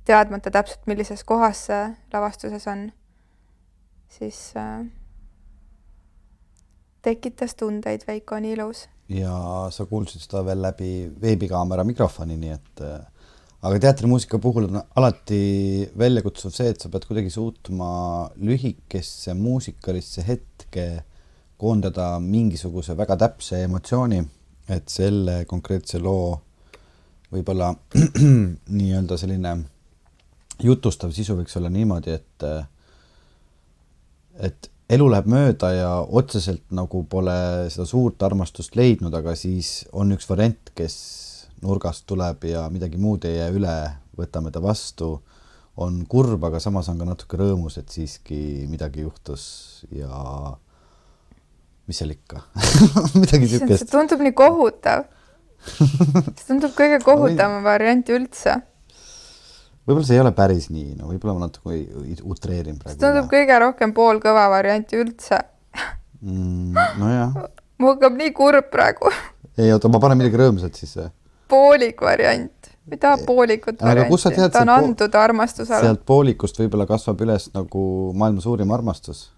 teadmata täpselt, millises kohas see lavastuses on, siis tekitas tundeid, Veiko, nii ilus. Ja sa kuulsid seda veel läbi veebikaamera mikrofoni, nii et aga teatrimuusika puhul on alati väljakutsuv see, et sa pead kuidagi suutma lühikesse muusikalisse hetke koondada mingisuguse väga täpse emotsiooni, et selle konkreetse loo võib-olla nii-öelda selline jutustav sisu võiks olla niimoodi, et elu läheb mööda ja otseselt nagu pole seda suurt armastust leidnud, aga siis on üks variant, kes nurgast tuleb ja midagi muud ei jää üle, võtame ta vastu, on kurb, aga samas on ka natuke rõõmus, et siiski midagi juhtus ja mis seal ikka? Midagi sükest. See tundub nii kohutav. See tundub kõige kohutama variant üldse. Võib-olla see ei ole päris nii, no võib-olla ma natuke utreerin praegu. See tundub kõige rohkem poolkõva varianti üldse. No jah. Mu hakkab nii kurb praegu. Ei, oota, ma panen midagi rõõmsat siis. Poolik variant. Või taha poolikut varianti. Ta on andud armastusele. Sealt poolikust võib-olla kasvab üles nagu maailma suurim armastus.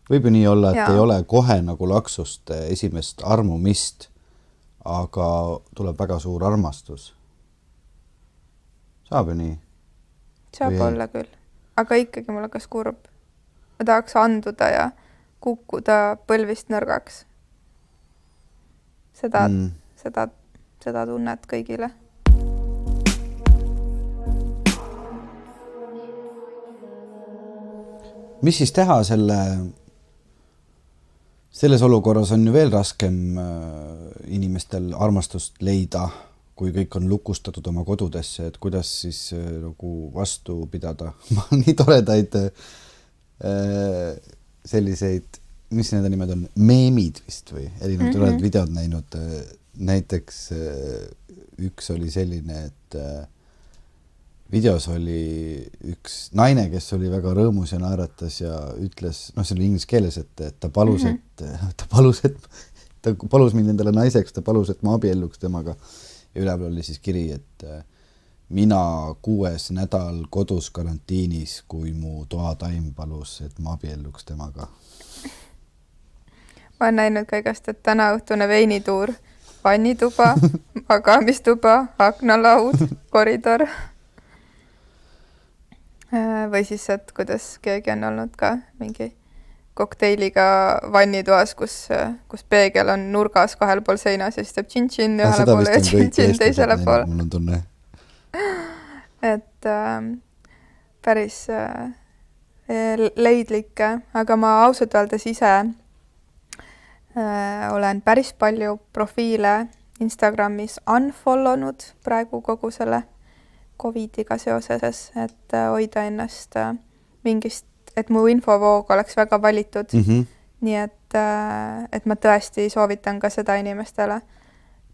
Võib ju nii olla, et ei ole kohe nagu laksust esimest armumist, aga tuleb väga suur armastus. Saab ju nii? Saab olla küll. Aga ikkagi mul hakkas kurb. Ma tahaks anduda ja kukkuda põlvist nõrgaks. Seda tunnet kõigile. Mis siis teha selles olukorras on ju veel raskem inimestel armastust leida, kui kõik on lukustatud oma kodudesse, et kuidas siis nagu vastu pidada. Ma nii toredaid selliseid, mis need nimed on, meemid vist või erinevad toredad videod näinud. Näiteks üks oli selline, videos oli üks naine, kes oli väga rõõmus ja naeratas ja ütles, see oli inglise keeles, et ta palus, ta palus mind endale naiseks, ta palus, et ma abielluks temaga. Ja üleval oli siis kiri, et mina 6 nädal kodus karantiinis, kui mu toataim palus, et ma abielluks temaga. Ma olen näinud ka igast, et täna õhtune veinituur, vannituba, magamistuba, aknalaud, koridor. Või siis, et kuidas keegi on olnud ka mingi kokteiliga vannitoas, kus peegel on nurgas 2 pool seinas ja siis teeb tšin-tšin ühele poole ja tšin-tšin teisele poole. Mul on tunne. Et päris leidlik, aga ma ausalt öeldes ise olen päris palju profiile Instagramis unfollownud praegu kogu selle Covidiga seoses, et hoida ennast mingist, et mu infovoog oleks väga valitud. Nii et ma tõesti soovitan ka seda inimestele,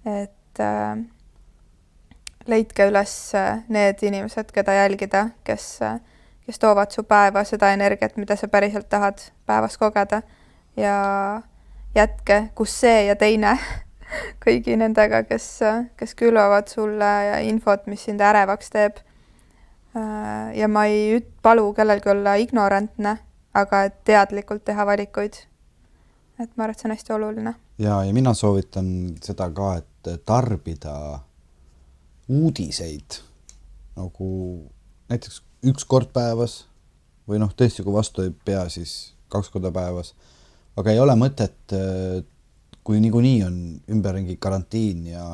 et leidke üles need inimesed, keda jälgida, kes toovad su päeva seda energiat, mida sa päriselt tahad päevas kogeda ja jätke, kus see ja teine kõigi nendega, kes külvavad sulle infot, mis sind ärevaks teeb. Ja ma ei palu kellelgi olla ignorantne, aga teadlikult teha valikuid. Et ma arvan, et see on hästi oluline. Ja mina soovitan seda ka, et tarbida uudiseid nagu näiteks 1 kord päevas või tõesti, kui vastu ei pea, siis 2 korda päevas. Aga ei ole mõtet, kui niikuinii on ümberringi karantiin ja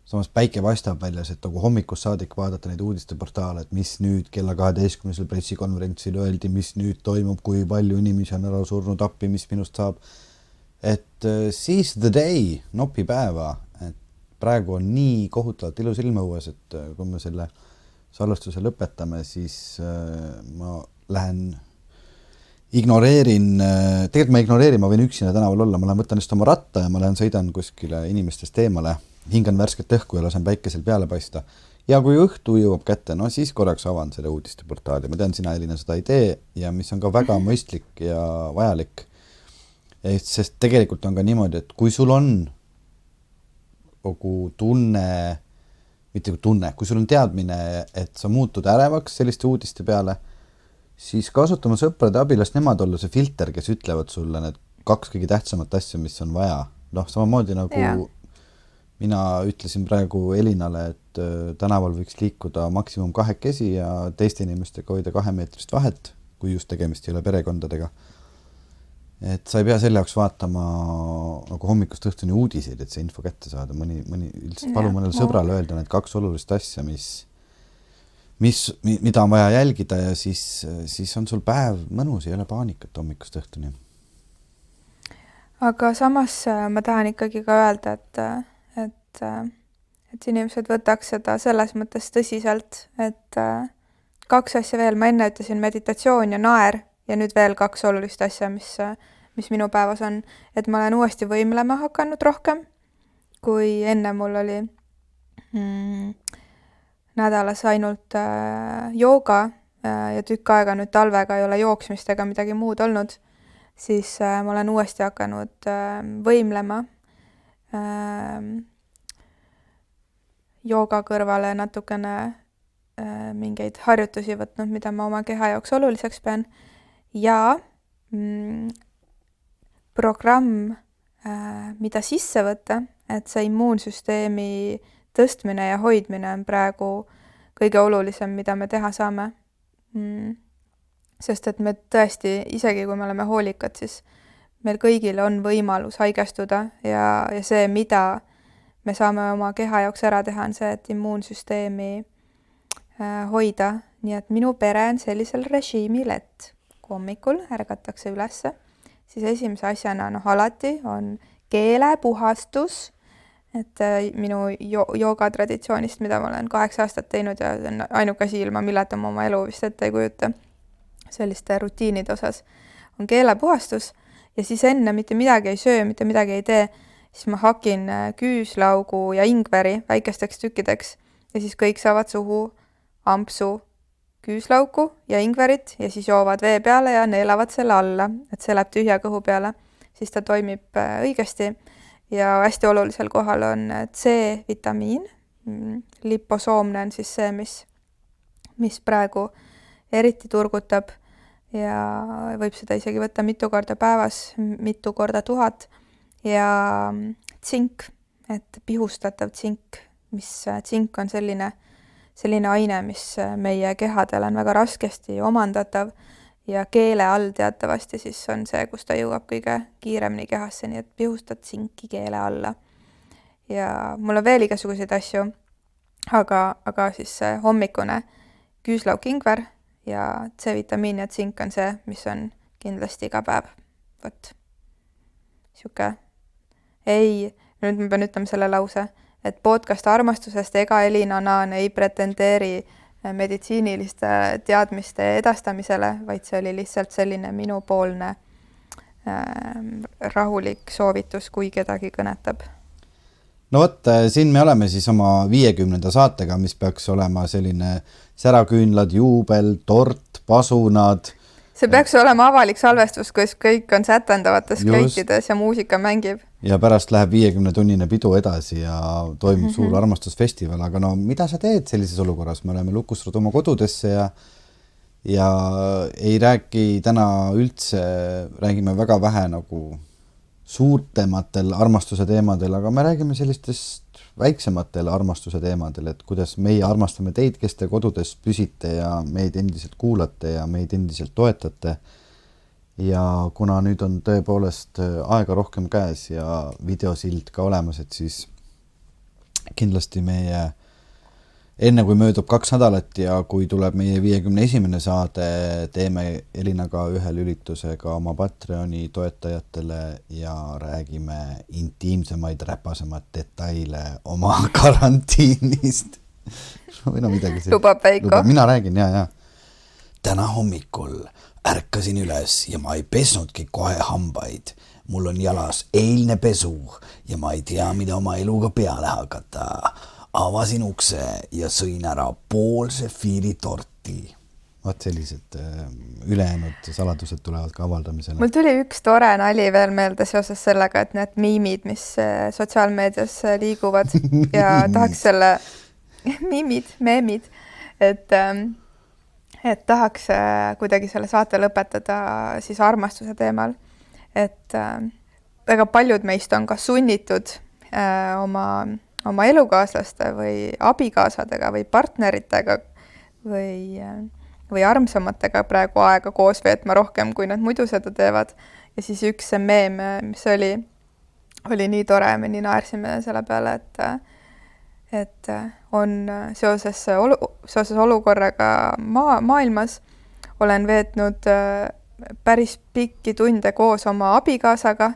samas päike paistab väljas, et nagu hommikust saadik vaadata neid uudisteportaale, et mis nüüd kella 12. pressikonverentsil öeldi, mis nüüd toimub, kui palju inimesi on ära surnud, appi, mis minust saab. Et seize the day, nopi päeva. Et praegu on nii kohutavalt ilus ilmaõues, et kui me selle salvestuse lõpetame, siis ma lähen tegelikult ma ignoreerin, ma võin üksinda tänaval olla, ma lähen võtan just oma ratta ja ma lähen sõidan kuskile inimestest eemale, hingan värsket õhku ja lasen päikesel peale paista. Ja kui õhtu jõuab kätte, siis korraks avan selle uudisteportaali. Ma tean, sina, Elina, seda ei tee ja mis on ka väga mõistlik ja vajalik. Sest tegelikult on ka niimoodi, et kui sul on tunne, mitte tunne, kui sul on teadmine, et sa muutud ärevaks selliste uudiste peale, siis kasutama sõprade abilast nemad olla see filter, kes ütlevad sulle need 2 kõige tähtsamat asja, mis on vaja. Samamoodi nagu mina ütlesin praegu Elinale, et tänaval võiks liikuda maksimum 2 ja teiste inimestega hoida 2 meetrist vahet, kui just tegemist ei ole perekondadega. Et sa ei pea selle jaoks vaatama nagu hommikust õhtuni uudiseid, et see info kätte saada. Mõni üldiselt palu mõnel sõbrale öelda need 2 olulist asja, mida on vaja jälgida ja siis on sul päev mõnus, ei ole paanikat hommikust õhtuni. Aga samas ma tahan ikkagi ka öelda, et inimesed võtaks seda selles mõttes tõsiselt, et 2 asja veel, ma enne ütlesin meditatsioon ja naer ja nüüd veel 2 olulist asja, mis minu päevas on, et ma olen uuesti võimlema hakanud rohkem, kui enne mul oli nädalas ainult jooga ja tükk aega nüüd talvega ei ole jooksmist ega midagi muud olnud, siis ma olen uuesti hakanud võimlema. Jooga kõrvale natukene mingeid harjutusi võtnud, mida ma oma keha jaoks oluliseks pean. Ja programm, mida sisse võtta, et see immuunsüsteemi tõstmine ja hoidmine on praegu kõige olulisem, mida me teha saame. Sest et me tõesti, isegi kui me oleme hoolikad, siis meil kõigil on võimalus haigestuda ja see, mida me saame oma keha jaoks ära teha, on see, et immuunsüsteemi hoida. Nii et minu pere on sellisel režiimil, et kui hommikul ärgatakse ülesse, siis esimese asjana alati on keelepuhastus, et minu joogatraditsioonist, mida ma olen 8 aastat teinud ja ainuke asi ilma milleta ma oma elu vist ette ei kujuta selliste rutiinide osas, on keelepuhastus ja siis enne mitte midagi ei söö, mitte midagi ei tee, siis ma hakin küüslaugu ja ingveri väikesteks tükkideks ja siis kõik saavad suhu ampsu küüslauku ja ingverit ja siis joovad vee peale ja neelavad selle alla, et see läheb tühja kõhu peale, siis ta toimib õigesti ja hästi olulisel kohal on C-vitamiin. Liposoomne on siis see, mis praegu eriti turgutab ja võib seda isegi võtta mitu korda päevas, mitu korda 1000 ja tsink, et pihustatav tsink, mis tsink on selline aine, mis meie kehadel on väga raskesti omandatav ja keele all teatavasti siis on see, kus ta jõuab kõige kiiremini kehasse, nii et pihustad tsinki keele alla. Ja mul on veel igasuguseid asju, aga siis see hommikune küüslauk ingver ja C-vitamiin ja tsink on see, mis on kindlasti iga päev. Võt. Siuke. Ei, nüüd ma pean ütlema selle lause, et podcast armastusest ega Elina Naan ei pretendeeri meditsiiniliste teadmiste edastamisele, vaid see oli lihtsalt selline minupoolne rahulik soovitus, kui kedagi kõnetab. No vot, siin me oleme siis oma 50. saatega, mis peaks olema selline säraküünlad, juubel, tort, pasunad. See peaks olema avalik salvestus, kus kõik on sätendavates kõikides ja muusika mängib. Ja pärast läheb 50-tunnine pidu edasi ja toimub suur armastusfestival, aga no mida sa teed sellises olukorras? Me oleme lukustatud oma kodudesse ja ei räägi täna üldse, räägime väga vähe nagu suurtematel armastuse teemadel, aga me räägime sellistest väiksematel armastuse teemadel, et kuidas meie armastame teid, kes te kodudes püsite ja meid endiselt kuulate ja meid endiselt toetate. Ja kuna nüüd on tõepoolest aega rohkem käes ja videosild ka olemas, et siis kindlasti meie enne kui möödub 2 nädalat ja kui tuleb meie 51. saade, teeme Elinaga ühe lülitusega oma Patreoni toetajatele ja räägime intiimsemaid, räpasemaid detaile oma karantiinist. Või no midagi. Lubab Veiko. Mina räägin, ja. Täna hommikul ärkasin üles ja ma ei pesnudki kohe hambaid. Mul on jalas eilne pesu ja ma ei tea, mida oma eluga peale hakata. Avasin ukse ja sõin ära pool sefiiritorti. Vaat sellised ülejäänud saladused tulevad ka avaldamisele. Mul tuli üks tore nali veel meelde seoses sellega, et need miimid, mis sotsiaalmeedias liiguvad ja tahaks selle meemid, et tahaks kuidagi selle saate lõpetada siis armastuse teemal. Et väga paljud meist on ka sunnitud oma elukaaslaste või abikaasadega või partneritega või armsamatega praegu aega koos veetma rohkem, kui nad muidu seda teevad. Ja siis üks see meem, mis oli nii tore, me nii naersime selle peale, et on seoses olukorraga maailmas olen veetnud päris pikki tunde koos oma abikaasaga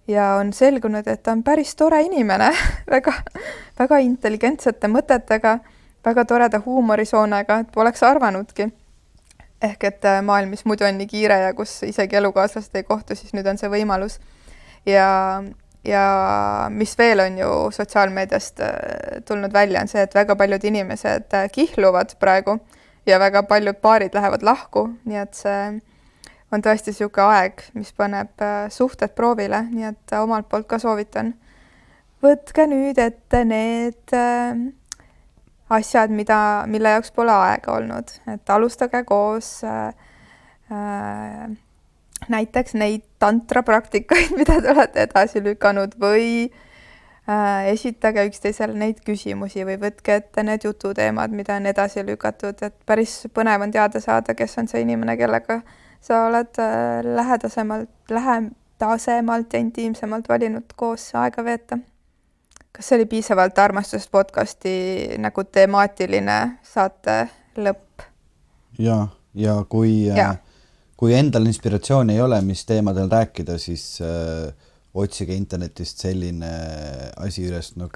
ja on selgunud, et ta on päris tore inimene, väga intelligentsete mõtetega, väga toreda huumorisoonega, et poleks arvanudki. Ehk et maailm, mis muidu on nii kiire ja kus isegi elukaaslased ei kohtu, siis nüüd on see võimalus. Ja mis veel on ju sotsiaalmeediast tulnud välja, on see, et väga paljud inimesed kihluvad praegu ja väga paljud paarid lähevad lahku, nii et see on tõesti siuke aeg, mis paneb suhted proovile, nii et omalt poolt ka soovitan. Võtke nüüd ette need asjad, mille jaoks pole aega olnud. Et alustage koos näiteks neid tantrapraktikaid, mida te olete edasi lükanud või esitage üksteisele neid küsimusi või võtke ette need jututeemad, mida on edasi lükatud. Et päris põnev on teada saada, kes on see inimene, kellega sa oled lähedasemalt ja intiimsemalt valinud koos aega veeta. Kas see oli piisavalt armastusest podcasti nagu temaatiline saate lõpp? Ja kui endal inspiratsiooni ei ole, mis teemadel rääkida, siis otsige internetist selline asi üles nagu...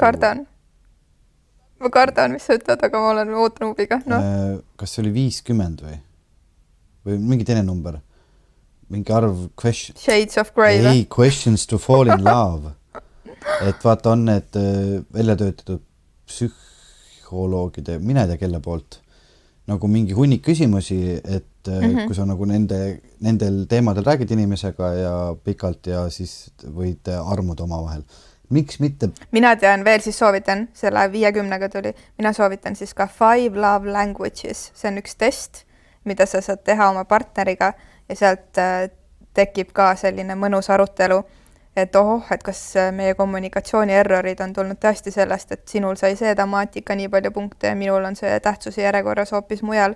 Ma kardan, mis sa ütled, aga ma olen ootanuubiga. No. Kas see oli 50 või mingi teine number? Mingi arv Shades of Grey. Ei, questions to fall in love. Et vaata on need välja töötatud psühholoogide, mina ei tea kelle poolt. nagu mingi hunnik küsimusi, et kui sa nagu nendel teemadel räägid inimesega ja pikalt ja siis võid armuda omavahel. Miks mitte? Mina tean veel, siis soovitan, selle 50-ga tuli, mina soovitan siis ka 5 love languages. See on üks test, mida sa saad teha oma partneriga ja sealt tekib ka selline mõnus arutelu, et et kas meie kommunikatsiooni errorid on tulnud tõesti sellest, et sinul sai see temaatika nii palju punkte ja minul on see tähtsuse järjekorras hoopis mujal.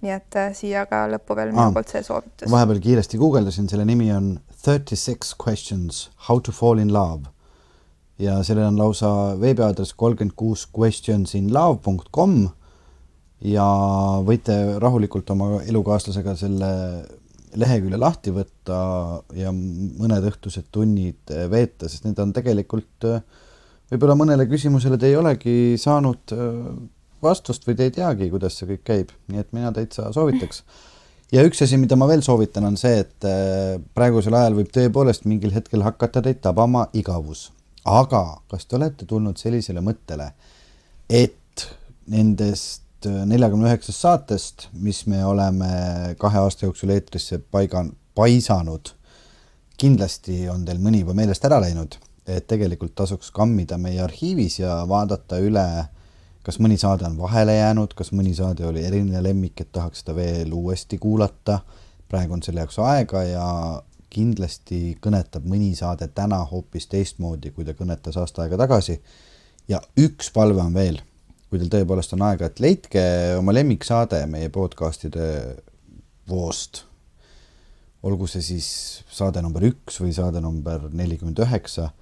Nii et siia ka lõppu veel minu poolt see soovitus. Vahepeal kiiresti googledasin, selle nimi on 36 questions how to fall in love ja sellel on lausa veebiaadress 36questionsinlove.com ja võite rahulikult oma elukaaslasega selle lehekülje lahti võtta ja mõned õhtused tunnid veeta, sest need on tegelikult võib-olla mõnele küsimusele te ei olegi saanud vastust või te ei teagi, kuidas see kõik käib. Nii et mina täitsa soovitaks. Ja üks asi, mida ma veel soovitan, on see, et praegusel ajal võib tõepoolest mingil hetkel hakata teid tabama igavus. Aga kas te olete tulnud sellisele mõttele, et nendest 49 saatest, mis me oleme 2 aasta jooksul eetrisse paisanud, kindlasti on teil mõni juba meelest ära läinud, et tegelikult tasuks kammida meie arhiivis ja vaadata üle, kas mõni saade on vahele jäänud, kas mõni saade oli eriline lemmik, et tahaks seda veel uuesti kuulata. Praegu on selle jaoks aega ja kindlasti kõnetab mõni saade täna hoopis teistmoodi, kui ta kõnetas aasta aega tagasi. Ja üks palve on veel. Kui teil tõepoolest on aega, et leidke oma lemmiksaade meie podcastide voost. Olgu see siis saade number 1 või saade number 49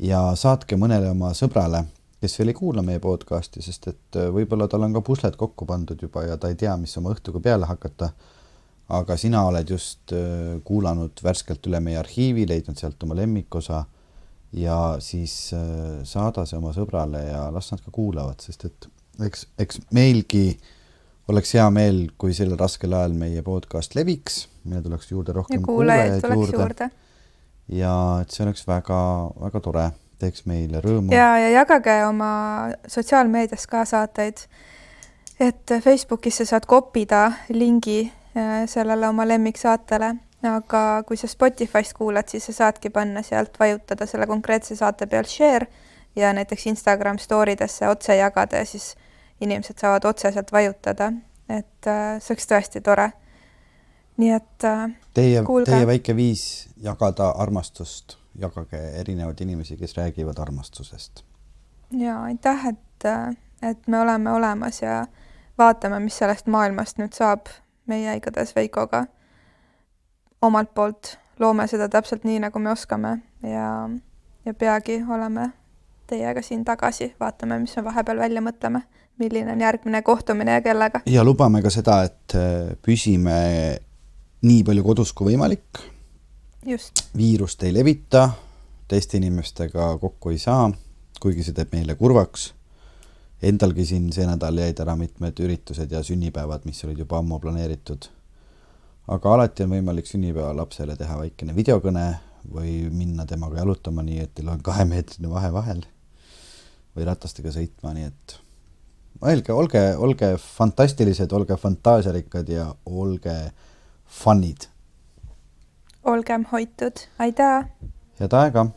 ja saatke mõnele oma sõbrale, kes veel ei kuula meie podcasti, sest et võib-olla tal on ka pusled kokku pandud juba ja ta ei tea, mis oma õhtuga peale hakata. Aga sina oled just kuulanud värskelt üle meie arhiivi, leidnud sealt oma lemmikosa ja siis saada see oma sõbrale ja las nad ka kuulavad, sest et eks meilgi oleks hea meel, kui sellel raskel ajal meie podcast leviks, meil tuleks juurde rohkem kuulajaid juurde. Ja et see oleks väga, väga tore, teeks meile rõõmu. Ja jagage oma sotsiaalmeedias ka saateid, et Facebookisse saad kopida lingi sellele oma lemmiksaatele. Aga kui sa Spotify'st kuulad, siis sa saadki panna sealt vajutada selle konkreetse saate peal share ja näiteks Instagram storidesse otse jagada ja siis inimesed saavad otseselt vajutada, et see oleks tõesti tore. Nii et teie väike viis jagada armastust, jagage erinevad inimesi, kes räägivad armastusest. Ja aitäh, et me oleme olemas ja vaatame, mis sellest maailmast nüüd saab meie igatahes Veikoga. Omalt poolt loome seda täpselt nii, nagu me oskame ja peagi oleme teiega siin tagasi. Vaatame, mis me vahepeal välja mõtleme, milline on järgmine kohtumine ja kellega. Ja lubame ka seda, et püsime nii palju kodus kui võimalik. Just. Viirust ei levita, teiste inimestega kokku ei saa, kuigi see teeb meile kurvaks. Endalgi siin see nädal jäid ära mitmed üritused ja sünnipäevad, mis olid juba ammu planeeritud. Aga alati on võimalik sünnipäeva lapsele teha väikene videokõne või minna temaga jalutama nii, et teil on 2-meetrine vahe vahel või ratastega sõitma, nii et olge fantastilised, olge fantaasiarikkad ja olge funnid. Olgem hoitud. Aitäh! Head aega!